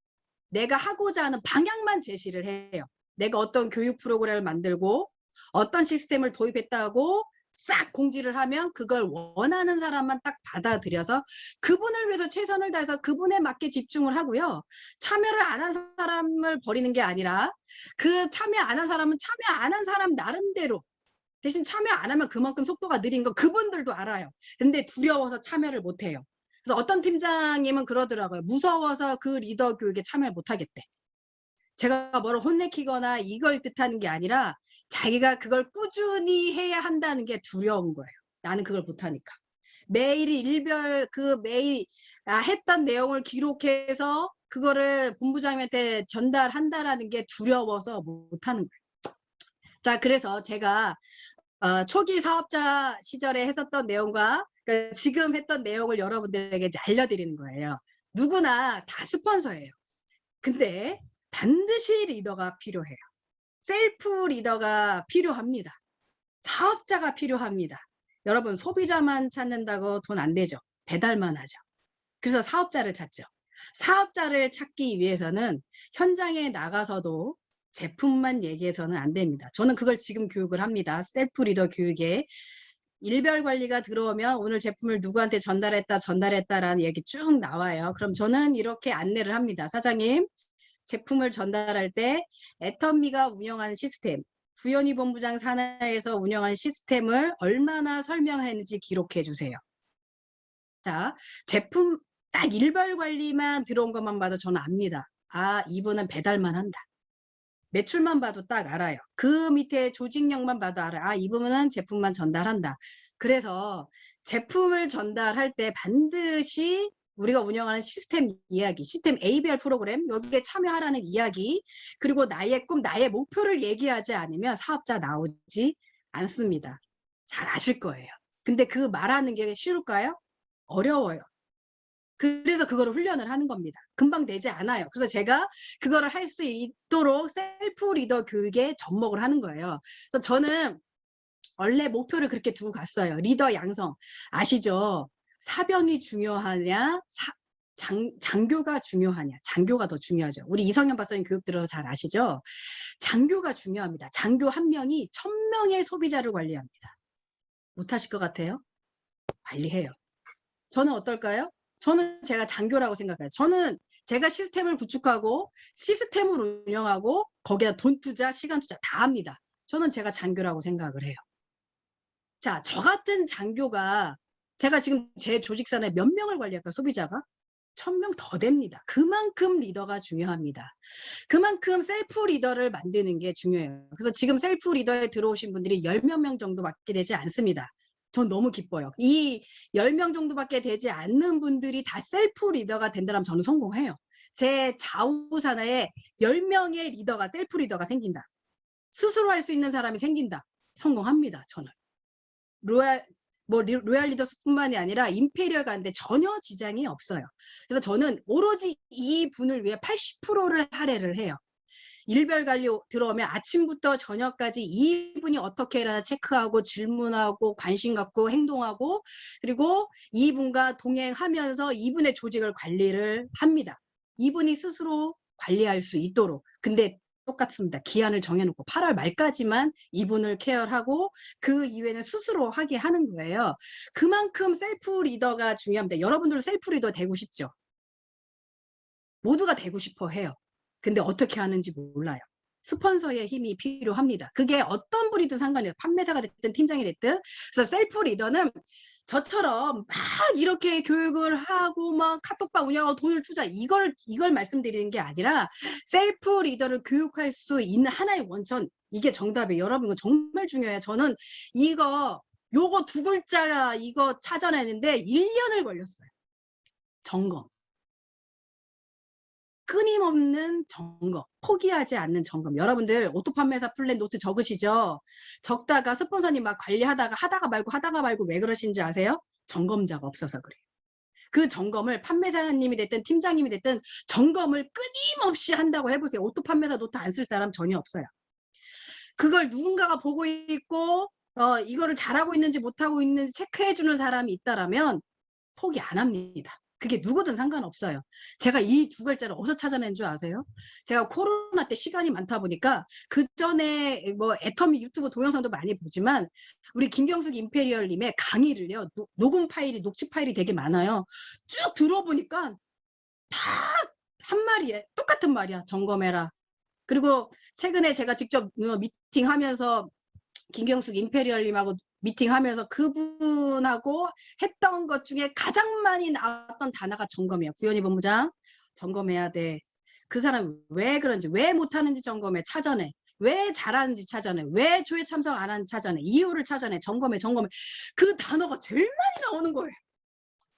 내가 하고자 하는 방향만 제시를 해요. 내가 어떤 교육 프로그램을 만들고 어떤 시스템을 도입했다고 싹 공지를 하면 그걸 원하는 사람만 딱 받아들여서 그분을 위해서 최선을 다해서 그분에 맞게 집중을 하고요. 참여를 안 한 사람을 버리는 게 아니라 그 참여 안 한 사람은 참여 안 한 사람 나름대로, 대신 참여 안 하면 그만큼 속도가 느린 거 그분들도 알아요. 근데 두려워서 참여를 못 해요. 그래서 어떤 팀장님은 그러더라고요. 무서워서 그 리더 교육에 참여를 못 하겠대. 제가 뭐를 혼내키거나 이걸 뜻하는 게 아니라 자기가 그걸 꾸준히 해야 한다는 게 두려운 거예요. 나는 그걸 못하니까. 매일 매일 했던 내용을 기록해서 그거를 본부장님한테 전달한다라는 게 두려워서 못하는 거예요. 자, 그래서 제가 초기 사업자 시절에 했었던 내용과 지금 했던 내용을 여러분들에게 이제 알려드리는 거예요. 누구나 다 스폰서예요. 근데 반드시 리더가 필요해요. 셀프 리더가 필요합니다. 사업자가 필요합니다. 여러분, 소비자만 찾는다고 돈 안 되죠. 배달만 하죠. 그래서 사업자를 찾죠. 사업자를 찾기 위해서는 현장에 나가서도 제품만 얘기해서는 안 됩니다. 저는 그걸 지금 교육을 합니다. 셀프 리더 교육에 일별 관리가 들어오면 오늘 제품을 누구한테 전달했다라는 얘기 쭉 나와요. 그럼 저는 이렇게 안내를 합니다. 사장님, 제품을 전달할 때 애터미가 운영하는 시스템, 구현희 본부장 산하에서 운영하는 시스템을 얼마나 설명했는지 기록해 주세요. 자, 제품 딱 일별 관리만 들어온 것만 봐도 저는 압니다. 아, 이분은 배달만 한다. 매출만 봐도 딱 알아요. 그 밑에 조직력만 봐도 알아요. 아, 이 부분은 제품만 전달한다. 그래서 제품을 전달할 때 반드시 우리가 운영하는 시스템 이야기, 시스템 ABR 프로그램, 여기에 참여하라는 이야기, 그리고 나의 꿈, 나의 목표를 얘기하지 않으면 사업자 나오지 않습니다. 잘 아실 거예요. 근데 그 말하는 게 쉬울까요? 어려워요. 그래서 그거를 훈련을 하는 겁니다. 금방 되지 않아요. 그래서 제가 그거를 할 수 있도록 셀프 리더 교육에 접목을 하는 거예요. 그래서 저는 원래 목표를 그렇게 두고 갔어요. 리더 양성. 아시죠? 사병이 중요하냐? 장교가 중요하냐? 장교가 더 중요하죠. 우리 이성현 박사님 교육 들어서 잘 아시죠? 장교가 중요합니다. 장교 한 명이 1000명의 소비자를 관리합니다. 못하실 것 같아요? 관리해요. 저는 어떨까요? 저는 제가 장교라고 생각해요. 저는 제가 시스템을 구축하고 시스템을 운영하고 거기다 돈 투자, 시간 투자 다 합니다. 저는 제가 장교라고 생각을 해요. 자, 저 같은 장교가 제가 지금 제 조직산에 몇 명을 관리할까요? 소비자가? 1000명 더 됩니다. 그만큼 리더가 중요합니다. 그만큼 셀프 리더를 만드는 게 중요해요. 그래서 지금 셀프 리더에 들어오신 분들이 10몇 명 정도밖에 되지 않습니다. 전 너무 기뻐요. 이 10명 정도밖에 되지 않는 분들이 다 셀프 리더가 된다면 저는 성공해요. 제 좌우 산하에 10명의 리더가 셀프 리더가 생긴다. 스스로 할 수 있는 사람이 생긴다. 성공합니다. 저는. 로얄 리더스뿐만이 아니라 임페리얼 가는데 전혀 지장이 없어요. 그래서 저는 오로지 이 분을 위해 80%를 할애를 해요. 일별 관리 들어오면 아침부터 저녁까지 이분이 어떻게 일하나 체크하고 질문하고 관심 갖고 행동하고 그리고 이분과 동행하면서 이분의 조직을 관리를 합니다. 이분이 스스로 관리할 수 있도록. 근데 똑같습니다. 기한을 정해놓고 8월 말까지만 이분을 케어하고 그 이후에는 스스로 하게 하는 거예요. 그만큼 셀프 리더가 중요합니다. 여러분들도 셀프 리더 되고 싶죠? 모두가 되고 싶어 해요. 근데 어떻게 하는지 몰라요. 스폰서의 힘이 필요합니다. 그게 어떤 분이든 상관이에요. 판매사가 됐든 팀장이 됐든. 그래서 셀프 리더는 저처럼 막 이렇게 교육을 하고 막 카톡방 운영하고 돈을 투자 이걸 말씀드리는 게 아니라 셀프 리더를 교육할 수 있는 하나의 원천 이게 정답이에요. 여러분 이거 정말 중요해요. 저는 요거 두 글자 이거 찾아내는데 1년을 걸렸어요. 점검. 끊임없는 점검, 포기하지 않는 점검. 여러분들 오토 판매사 플랜 노트 적으시죠? 적다가 스폰서님 막 관리하다가 하다가 말고 왜 그러신지 아세요? 점검자가 없어서 그래요. 그 점검을 판매사님이 됐든 팀장님이 됐든 점검을 끊임없이 한다고 해보세요. 오토 판매사 노트 안 쓸 사람 전혀 없어요. 그걸 누군가가 보고 있고 이거를 잘하고 있는지 못하고 있는지 체크해주는 사람이 있다라면 포기 안 합니다. 그게 누구든 상관없어요. 제가 이 두 글자를 어디서 찾아낸 줄 아세요? 제가 코로나 때 시간이 많다 보니까 그 전에 뭐 애터미 유튜브 동영상도 많이 보지만 우리 김경숙 임페리얼님의 강의를요. 녹음 파일이 녹취 파일이 되게 많아요. 쭉 들어보니까 다 한 말이에요. 똑같은 말이야. 점검해라. 그리고 최근에 제가 직접 미팅하면서 김경숙 임페리얼님하고 미팅하면서 그분하고 했던 것 중에 가장 많이 나왔던 단어가 점검이에요. 구현희 본부장 점검해야 돼. 그 사람 왜 그런지 왜 못하는지 점검해 찾아내. 왜 잘하는지 찾아내. 왜 조회 참석 안 하는지 찾아내. 이유를 찾아내. 점검해. 그 단어가 제일 많이 나오는 거예요.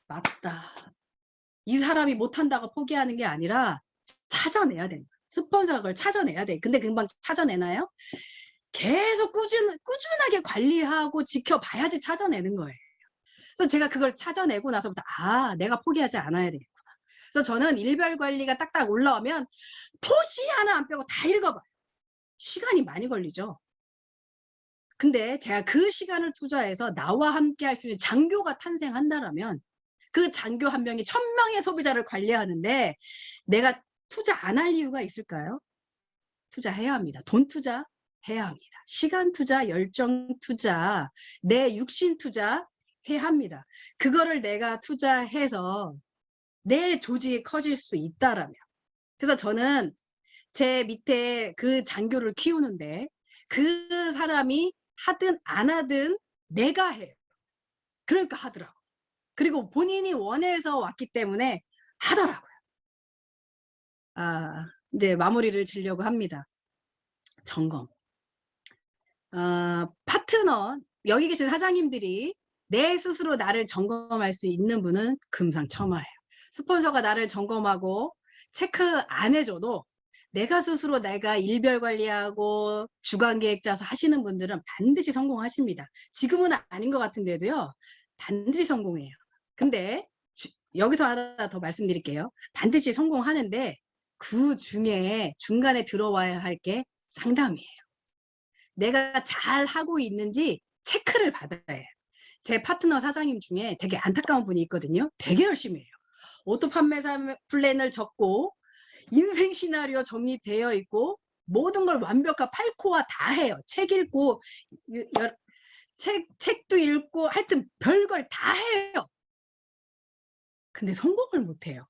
맞다. 이 사람이 못한다고 포기하는 게 아니라 찾아내야 된다. 스폰서가 그걸 찾아내야 돼. 근데 금방 찾아내나요? 계속 꾸준하게 관리하고 지켜봐야지 찾아내는 거예요. 그래서 제가 그걸 찾아내고 나서부터 내가 포기하지 않아야 되겠구나. 그래서 저는 일별 관리가 딱딱 올라오면 토시 하나 안 빼고 다 읽어봐요. 시간이 많이 걸리죠. 근데 제가 그 시간을 투자해서 나와 함께 할 수 있는 장교가 탄생한다라면 그 장교 한 명이 1000명의 소비자를 관리하는데 내가 투자 안 할 이유가 있을까요? 투자해야 합니다. 돈 투자해야 합니다. 시간 투자, 열정 투자, 내 육신 투자 해야 합니다. 그거를 내가 투자해서 내 조직이 커질 수 있다라면. 그래서 저는 제 밑에 그 장교를 키우는데 그 사람이 하든 안 하든 내가 해요. 그러니까 하더라고. 그리고 본인이 원해서 왔기 때문에 하더라고요. 이제 마무리를 지려고 합니다. 점검. 파트너, 여기 계신 사장님들이 내 스스로 나를 점검할 수 있는 분은 금상첨화예요. 스폰서가 나를 점검하고 체크 안 해줘도 내가 스스로 내가 일별 관리하고 주간 계획 짜서 하시는 분들은 반드시 성공하십니다. 지금은 아닌 것 같은데도요. 반드시 성공해요. 근데 여기서 하나 더 말씀드릴게요. 반드시 성공하는데 그 중에 중간에 들어와야 할 게 상담이에요. 내가 잘 하고 있는지 체크를 받아야 해요. 제 파트너 사장님 중에 되게 안타까운 분이 있거든요. 되게 열심히 해요. 오토 판매사 플랜을 적고 인생 시나리오 정리되어 있고 모든 걸 완벽한 8코어 다 해요. 책 읽고 책도 읽고 하여튼 별걸 다 해요. 근데 성공을 못해요.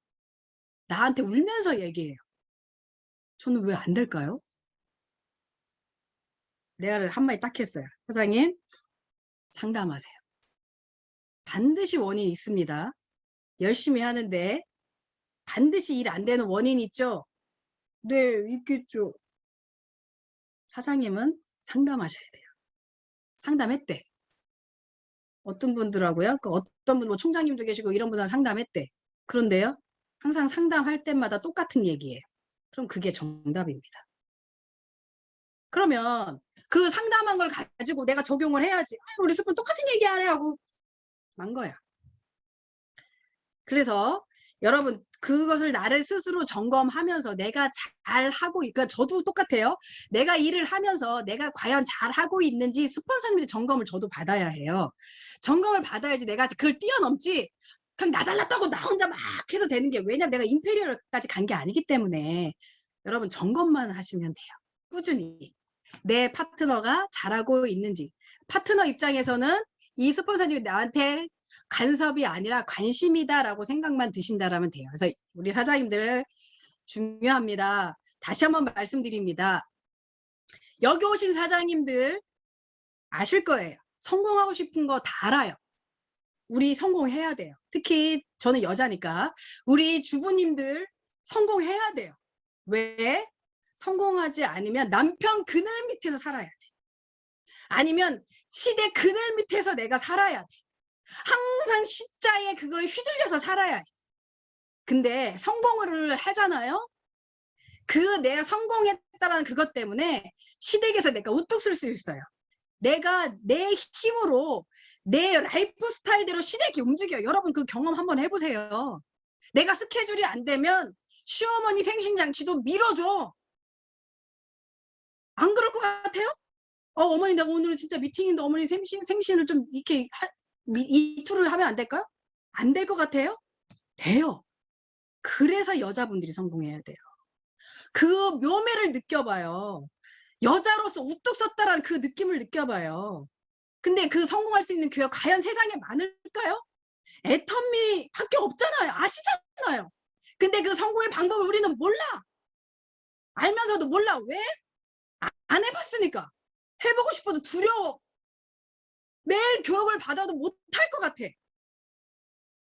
나한테 울면서 얘기해요. 저는 왜 안 될까요? 내가 한마디 딱 했어요. 사장님, 상담하세요. 반드시 원인이 있습니다. 열심히 하는데 반드시 일 안 되는 원인이 있죠? 네, 있겠죠. 사장님은 상담하셔야 돼요. 상담했대. 어떤 분들하고요? 어떤 분, 뭐 총장님도 계시고 이런 분들 상담했대. 그런데요, 항상 상담할 때마다 똑같은 얘기예요. 그럼 그게 정답입니다. 그러면 그 상담한 걸 가지고 내가 적용을 해야지. 우리 스폰 똑같은 얘기 하네 하고 만 거야. 그래서 여러분 그것을 나를 스스로 점검하면서 내가 잘 하고, 그러니까 저도 똑같아요. 내가 일을 하면서 내가 과연 잘 하고 있는지 스폰서님들 점검을 저도 받아야 해요. 점검을 받아야지 내가 그걸 뛰어넘지 그냥 나 잘났다고 나 혼자 막 해서 되는 게, 왜냐면 내가 임페리얼까지 간 게 아니기 때문에 여러분 점검만 하시면 돼요. 꾸준히 내 파트너가 잘하고 있는지. 파트너 입장에서는 이 스폰서님이 나한테 간섭이 아니라 관심이다라고 생각만 드신다라면 돼요. 그래서 우리 사장님들 중요합니다. 다시 한번 말씀드립니다. 여기 오신 사장님들 아실 거예요. 성공하고 싶은 거 다 알아요. 우리 성공해야 돼요. 특히 저는 여자니까 우리 주부님들 성공해야 돼요. 왜? 성공하지 않으면 남편 그늘 밑에서 살아야 돼. 아니면 시대 그늘 밑에서 내가 살아야 돼. 항상 시자에 그거에 휘둘려서 살아야 해. 근데 성공을 하잖아요. 그 내가 성공했다라는 그것 때문에 시댁에서 내가 우뚝 쓸 수 있어요. 내가 내 힘으로 내 라이프 스타일대로 시댁이 움직여요. 여러분 그 경험 한번 해보세요. 내가 스케줄이 안 되면 시어머니 생신잔치도 미뤄줘. 안 그럴 것 같아요? 어머니 내가 오늘은 진짜 미팅인데 어머니 생신을 좀 이렇게 이틀을 하면 안 될까요? 안 될 것 같아요? 돼요. 그래서 여자분들이 성공해야 돼요. 그 묘미를 느껴봐요. 여자로서 우뚝 섰다라는 그 느낌을 느껴봐요. 근데 그 성공할 수 있는 기회가 과연 세상에 많을까요? 애터미 밖에 없잖아요. 아시잖아요. 근데 그 성공의 방법을 우리는 몰라. 알면서도 몰라. 왜? 안 해봤으니까. 해보고 싶어도 두려워. 매일 교육을 받아도 못할 것 같아.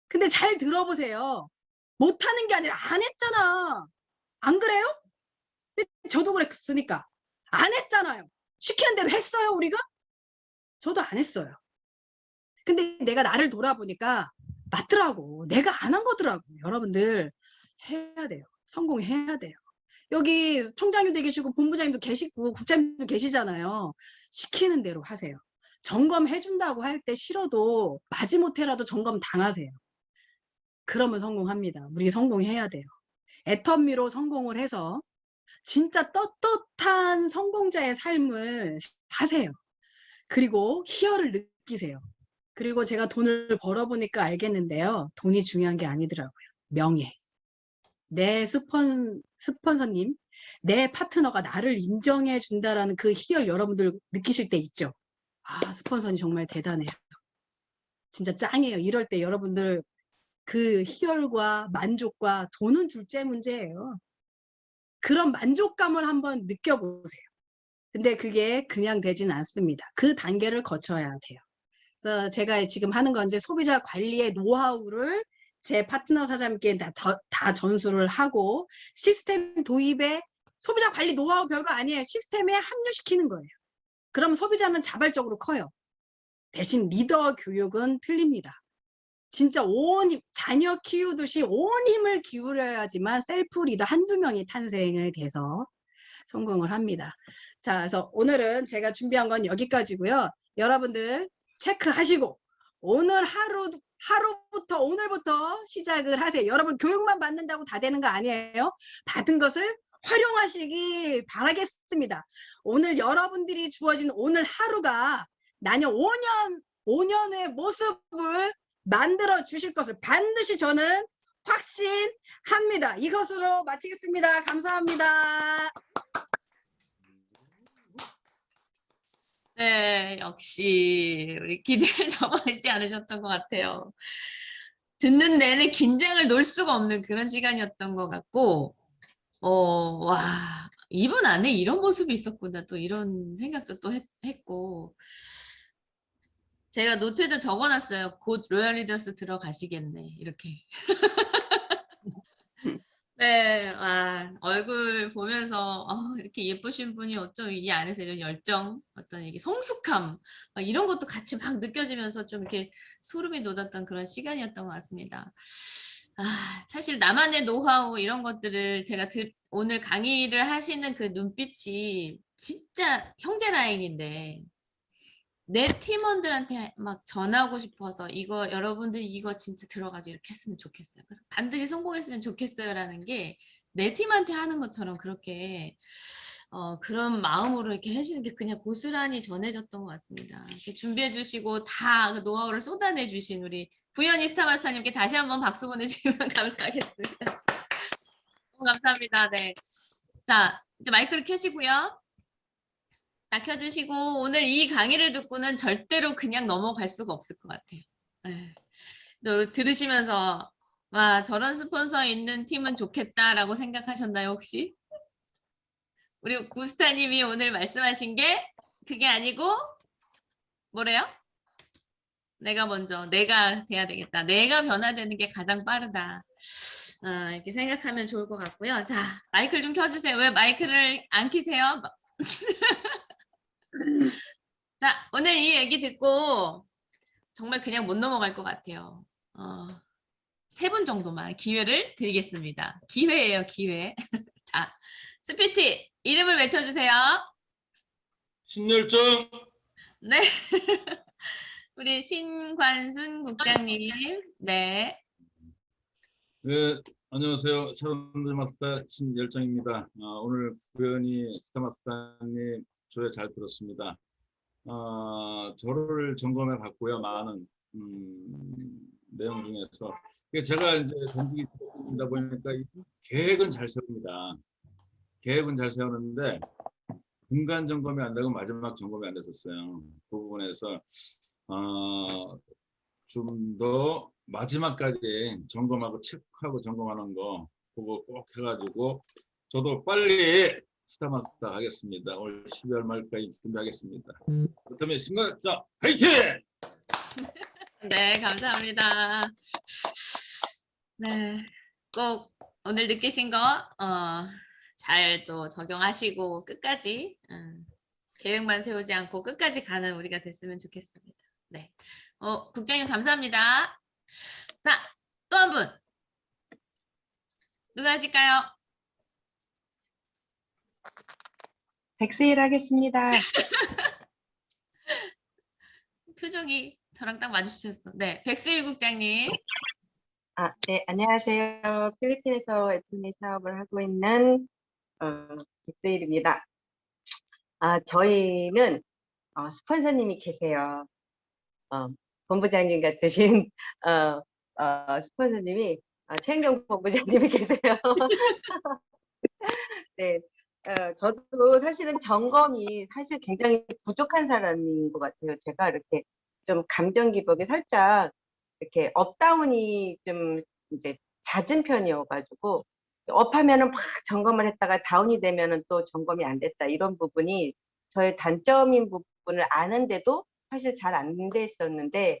근데 잘 들어보세요. 못하는 게 아니라 안 했잖아. 안 그래요? 저도 그랬으니까. 안 했잖아요. 시키는 대로 했어요, 우리가? 저도 안 했어요. 근데 내가 나를 돌아보니까 맞더라고. 내가 안 한 거더라고. 여러분들 해야 돼요. 성공해야 돼요. 여기 총장님도 계시고 본부장님도 계시고 국장님도 계시잖아요. 시키는 대로 하세요. 점검해준다고 할 때 싫어도 마지못해라도 점검 당하세요. 그러면 성공합니다. 우리 성공해야 돼요. 애터미로 성공을 해서 진짜 떳떳한 성공자의 삶을 사세요. 그리고 희열을 느끼세요. 그리고 제가 돈을 벌어보니까 알겠는데요. 돈이 중요한 게 아니더라고요. 명예. 내 스폰서님, 내 파트너가 나를 인정해 준다라는 그 희열 여러분들 느끼실 때 있죠? 아, 스폰서님 정말 대단해요. 진짜 짱이에요. 이럴 때 여러분들 그 희열과 만족과 돈은 둘째 문제예요. 그런 만족감을 한번 느껴보세요. 근데 그게 그냥 되진 않습니다. 그 단계를 거쳐야 돼요. 그래서 제가 지금 하는 건 이제 소비자 관리의 노하우를 제 파트너 사장님께 다 전수를 하고 시스템 도입에 소비자 관리 노하우 별거 아니에요. 시스템에 합류시키는 거예요. 그럼 소비자는 자발적으로 커요. 대신 리더 교육은 틀립니다. 진짜 자녀 키우듯이 온 힘을 기울여야지만 셀프 리더 한두 명이 탄생을 돼서 성공을 합니다. 자, 그래서 오늘은 제가 준비한 건 여기까지고요. 여러분들 체크하시고 오늘부터 시작을 하세요. 여러분 교육만 받는다고 다 되는 거 아니에요. 받은 것을 활용하시기 바라겠습니다. 오늘 여러분들이 주어진 오늘 하루가 나년 5년의 모습을 만들어 주실 것을 반드시 저는 확신합니다. 이것으로 마치겠습니다. 감사합니다. 네, 역시 우리 기대를 저버리지 않으셨던 것 같아요. 듣는 내내 긴장을 놓을 수가 없는 그런 시간이었던 것 같고, 와, 이분 안에 이런 모습이 있었구나. 또 이런 생각도 또 했고, 제가 노트에도 적어놨어요. 곧 로얄 리더스 들어가시겠네. 이렇게. 네, 얼굴 보면서 이렇게 예쁘신 분이 어쩜 이 안에서 이런 열정, 어떤 이게 성숙함, 이런 것도 같이 막 느껴지면서 좀 이렇게 소름이 돋았던 그런 시간이었던 것 같습니다. 사실 나만의 노하우 이런 것들을 제가 오늘 강의를 하시는 그 눈빛이 진짜 형제 라인인데 내 팀원들한테 막 전하고 싶어서 여러분들이 이거 진짜 들어가지고 이렇게 했으면 좋겠어요. 그래서 반드시 성공했으면 좋겠어요라는 게 내 팀한테 하는 것처럼 그렇게 그런 마음으로 이렇게 하시는 게 그냥 고스란히 전해졌던 것 같습니다. 이렇게 준비해 주시고 다 그 노하우를 쏟아내 주신 우리 구현이 스타마스터님께 다시 한번 박수 보내주시면 감사하겠습니다. 너무 감사합니다. 네. 자, 이제 마이크를 켜시고요. 다 켜주시고 오늘 이 강의를 듣고는 절대로 그냥 넘어갈 수가 없을 것 같아요. 네. 들으시면서 와 저런 스폰서 있는 팀은 좋겠다라고 생각하셨나요 혹시? 우리 구스타님이 오늘 말씀하신 게 그게 아니고 뭐래요? 내가 돼야 되겠다. 내가 변화되는 게 가장 빠르다. 이렇게 생각하면 좋을 것 같고요. 자 마이크를 좀 켜주세요. 왜 마이크를 안 켜세요? 자 오늘 이 얘기 듣고 정말 그냥 못 넘어갈 것 같아요. 3분 정도만 기회를 드리겠습니다. 기회예요, 기회. 자, 스피치 이름을 외쳐주세요. 신열정. 네. 우리 신관순 국장님. 네. 네, 안녕하세요. 샤론드 마스터 신열정입니다. 오늘 구현이 스타마스터님 조회 잘 들었습니다. 저를 점검해 봤고요. 많은 내용 중에서 제가 이제 전직이 되다 보니까 계획은 잘 세웁니다. 계획은 잘 세우는데 중간 점검이 안 되고 마지막 점검이 안 됐었어요. 그 부분에서 좀 더 마지막까지 점검하고 체크하고 점검하는 거 그거 꼭 해가지고 저도 빨리 스타마스터 하겠습니다. 올 12월 말까지 준비하겠습니다. 그렇다면 신관자 화이팅! 네, 감사합니다. 네, 꼭 오늘 느끼신 거 잘 또 적용하시고 끝까지 계획만 세우지 않고 끝까지 가는 우리가 됐으면 좋겠습니다. 네, 국장님 감사합니다. 자, 또 한 분. 누가 하실까요? 백수일 하겠습니다. 표정이 저랑 딱 맞으셨어. 네, 백수일 국장님. 네, 안녕하세요. 필리핀에서 애터미 사업을 하고 있는 백수일입니다. 저희는 스폰서님이 계세요. 본부장님 같으신 스폰서님이 최은경 본부장님이 계세요. 네. 저도 사실은 점검이 사실 굉장히 부족한 사람인 것 같아요. 제가 이렇게 좀 감정 기복이 살짝 이렇게 업다운이 좀 이제 잦은 편이어가지고 업하면은 막 점검을 했다가 다운이 되면은 또 점검이 안 됐다 이런 부분이 저의 단점인 부분을 아는데도 사실 잘 안 됐었는데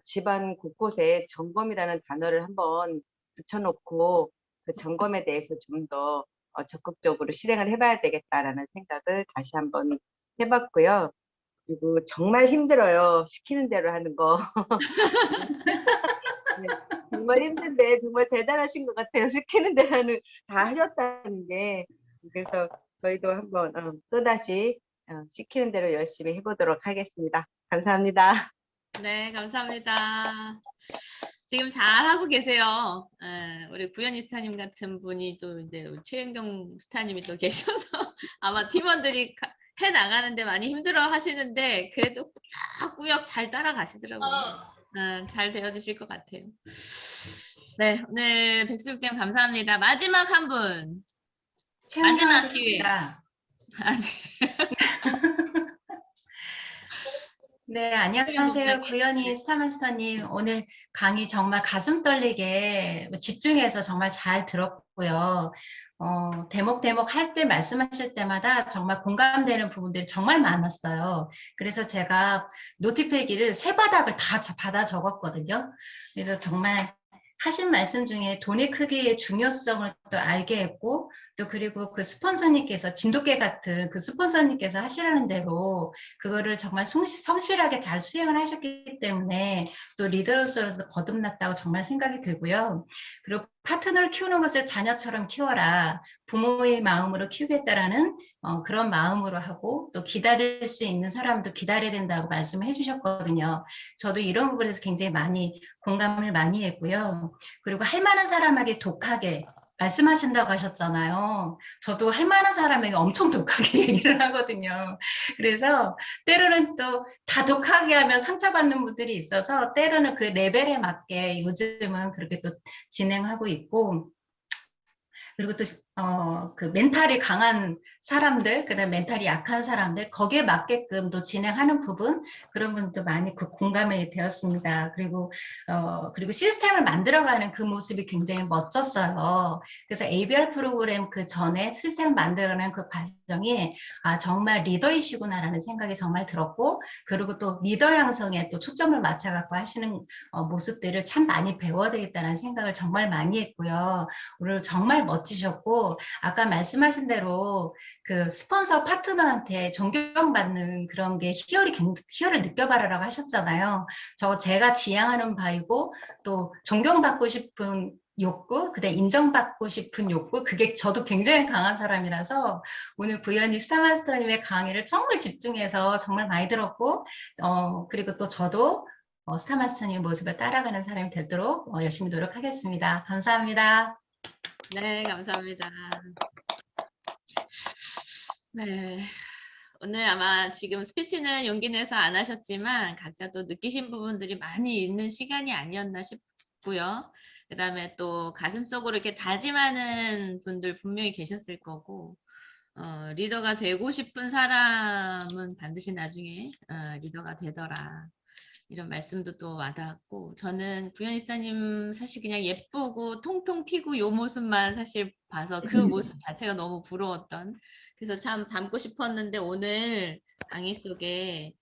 집안 곳곳에 점검이라는 단어를 한번 붙여놓고 그 점검에 대해서 좀 더 적극적으로 실행을 해봐야 되겠다라는 생각을 다시 한번 해봤고요. 그리고 정말 힘들어요. 시키는 대로 하는 거. 네, 정말 힘든데 정말 대단하신 것 같아요. 시키는 대로는 다 하셨다는 게. 그래서 저희도 한번 또다시 시키는 대로 열심히 해보도록 하겠습니다. 감사합니다. 네, 감사합니다. 지금 잘 하고 계세요. 우리 구현희 스타님 같은 분이 또 이제 최은경 스타님이 또 계셔서 아마 팀원들이 해 나가는데 많이 힘들어 하시는데 그래도 꾸역꾸역 잘 따라가시더라고요. 잘 되어주실 것 같아요. 네, 오늘 백수육장 감사합니다. 마지막 한 분. 마지막 기회. 하겠습니다. 네, 안녕하세요. 구현희 스타마스터님. 오늘 강의 정말 가슴 떨리게 집중해서 정말 잘 들었고요. 대목 할 때 말씀하실 때마다 정말 공감되는 부분들이 정말 많았어요. 그래서 제가 노트필기를 세 바닥을 다 받아 적었거든요. 그래서 정말 하신 말씀 중에 돈의 크기의 중요성을 또 알게 했고, 또 그리고 그 스폰서님께서 진돗개 같은 그 스폰서님께서 하시라는 대로 그거를 정말 성실하게 잘 수행을 하셨기 때문에 또 리더로서 거듭났다고 정말 생각이 들고요. 그리고 파트너를 키우는 것을 자녀처럼 키워라. 부모의 마음으로 키우겠다라는 그런 마음으로 하고, 또 기다릴 수 있는 사람도 기다려야 된다고 말씀을 해주셨거든요. 저도 이런 부분에서 굉장히 많이 공감을 많이 했고요. 그리고 할 만한 사람에게 독하게 말씀하신다고 하셨잖아요. 저도 할 만한 사람에게 엄청 독하게 얘기를 하거든요. 그래서 때로는 또 다 독하게 하면 상처받는 분들이 있어서 때로는 그 레벨에 맞게 요즘은 그렇게 또 진행하고 있고, 그리고 또 그 멘탈이 강한 사람들, 그다음 멘탈이 약한 사람들 거기에 맞게끔 또 진행하는 부분, 그런 분도 많이 그 공감이 되었습니다. 그리고 시스템을 만들어가는 그 모습이 굉장히 멋졌어요. 그래서 ABR 프로그램 그 전에 시스템을 만들어가는 그 과정이 정말 리더이시구나라는 생각이 정말 들었고, 그리고 또 리더 양성에 또 초점을 맞춰갖고 하시는 모습들을 참 많이 배워야 되겠다는 생각을 정말 많이 했고요. 오늘 정말 멋지셨고, 아까 말씀하신 대로 그 스폰서 파트너한테 존경받는 그런 게 희열을 느껴봐라라고 하셨잖아요. 제가 지향하는 바이고, 또 존경받고 싶은 욕구, 그다음 인정받고 싶은 욕구, 그게 저도 굉장히 강한 사람이라서 오늘 구현희 스타마스터님의 강의를 정말 집중해서 정말 많이 들었고, 그리고 또 저도 스타마스터님의 모습을 따라가는 사람이 되도록 열심히 노력하겠습니다. 감사합니다. 네, 감사합니다. 네. 오늘 아마 지금 스피치는 용기 내서 안 하셨지만 각자 또 느끼신 부분들이 많이 있는 시간이 아니었나 싶고요. 그 다음에 또 가슴속으로 이렇게 다짐하는 분들 분명히 계셨을 거고, 리더가 되고 싶은 사람은 반드시 나중에 리더가 되더라. 이런 말씀도 또 와닿았고, 저는 구현희 스타님 사실 그냥 예쁘고 통통 튀고 요 모습만 사실 봐서 그 모습 자체가 너무 부러웠던, 그래서 참 닮고 싶었는데 오늘 강의 속에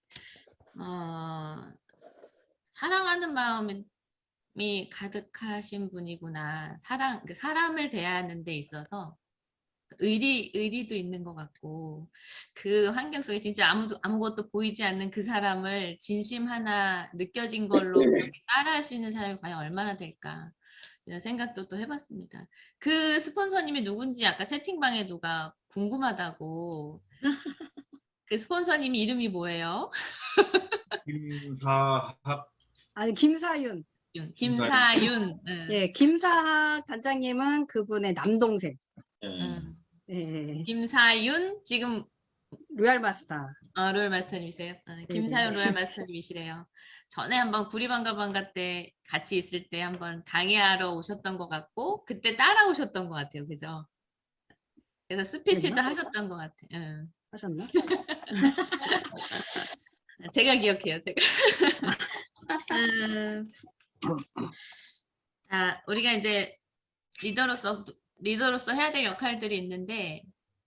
사랑하는 마음이 가득하신 분이구나. 사람을 대하는 데 있어서 의리도 있는 것 같고, 그 환경 속에 진짜 아무것도 보이지 않는 그 사람을 진심 하나 느껴진 걸로 그렇게 따라할 수 있는 사람이 과연 얼마나 될까, 이런 생각도 또 해봤습니다. 그 스폰서님이 누군지 아까 채팅방에 누가 궁금하다고. 그 스폰서님 이름이 뭐예요? 김사학. 아니, 김사윤. 김사윤. 예, 김사학 단장님은 그분의 남동생. 예. 음. 예. 김사윤 지금 로얄 마스터. 로얄 마스터님이세요? 김사연 로얄 마스터님이시래요. 전에 한번 구리반가반가 때 같이 있을 때 한번 강의하러 오셨던 것 같고 그때 따라오셨던 것 같아요. 그죠? 그래서 스피치도 그랬나? 하셨던 것 같아요. 응. 하셨나? 제가 기억해요. 제가. 음, 우리가 이제 리더로서 해야 될 역할들이 있는데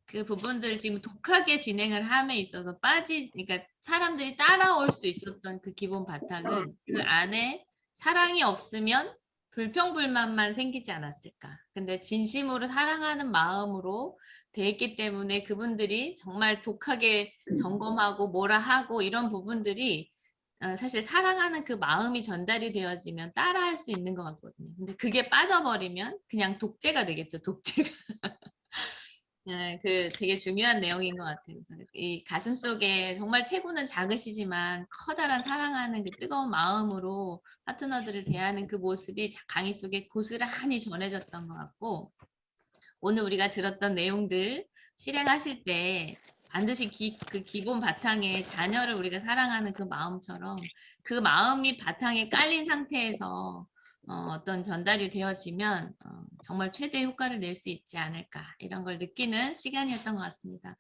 그 부분들 지금 독하게 진행을 함에 있어서 그러니까 사람들이 따라올 수 있었던 그 기본 바탕은 그 안에 사랑이 없으면 불평불만만 생기지 않았을까. 근데 진심으로 사랑하는 마음으로 돼 있기 때문에 그분들이 정말 독하게 점검하고 뭐라 하고 이런 부분들이 사실 사랑하는 그 마음이 전달이 되어지면 따라할 수 있는 것 같거든요. 근데 그게 빠져버리면 그냥 독재가 되겠죠. 독재가. 네, 되게 중요한 내용인 것 같아요. 그래서 이 가슴 속에 정말 체구는 작으시지만 커다란 사랑하는 그 뜨거운 마음으로 파트너들을 대하는 그 모습이 강의 속에 고스란히 전해졌던 것 같고 오늘 우리가 들었던 내용들 실행하실 때 반드시 그 기본 바탕에 자녀를 우리가 사랑하는 그 마음처럼 그 마음이 바탕에 깔린 상태에서 어떤 전달이 되어지면 정말 최대 효과를 낼 수 있지 않을까 이런 걸 느끼는 시간이었던 것 같습니다.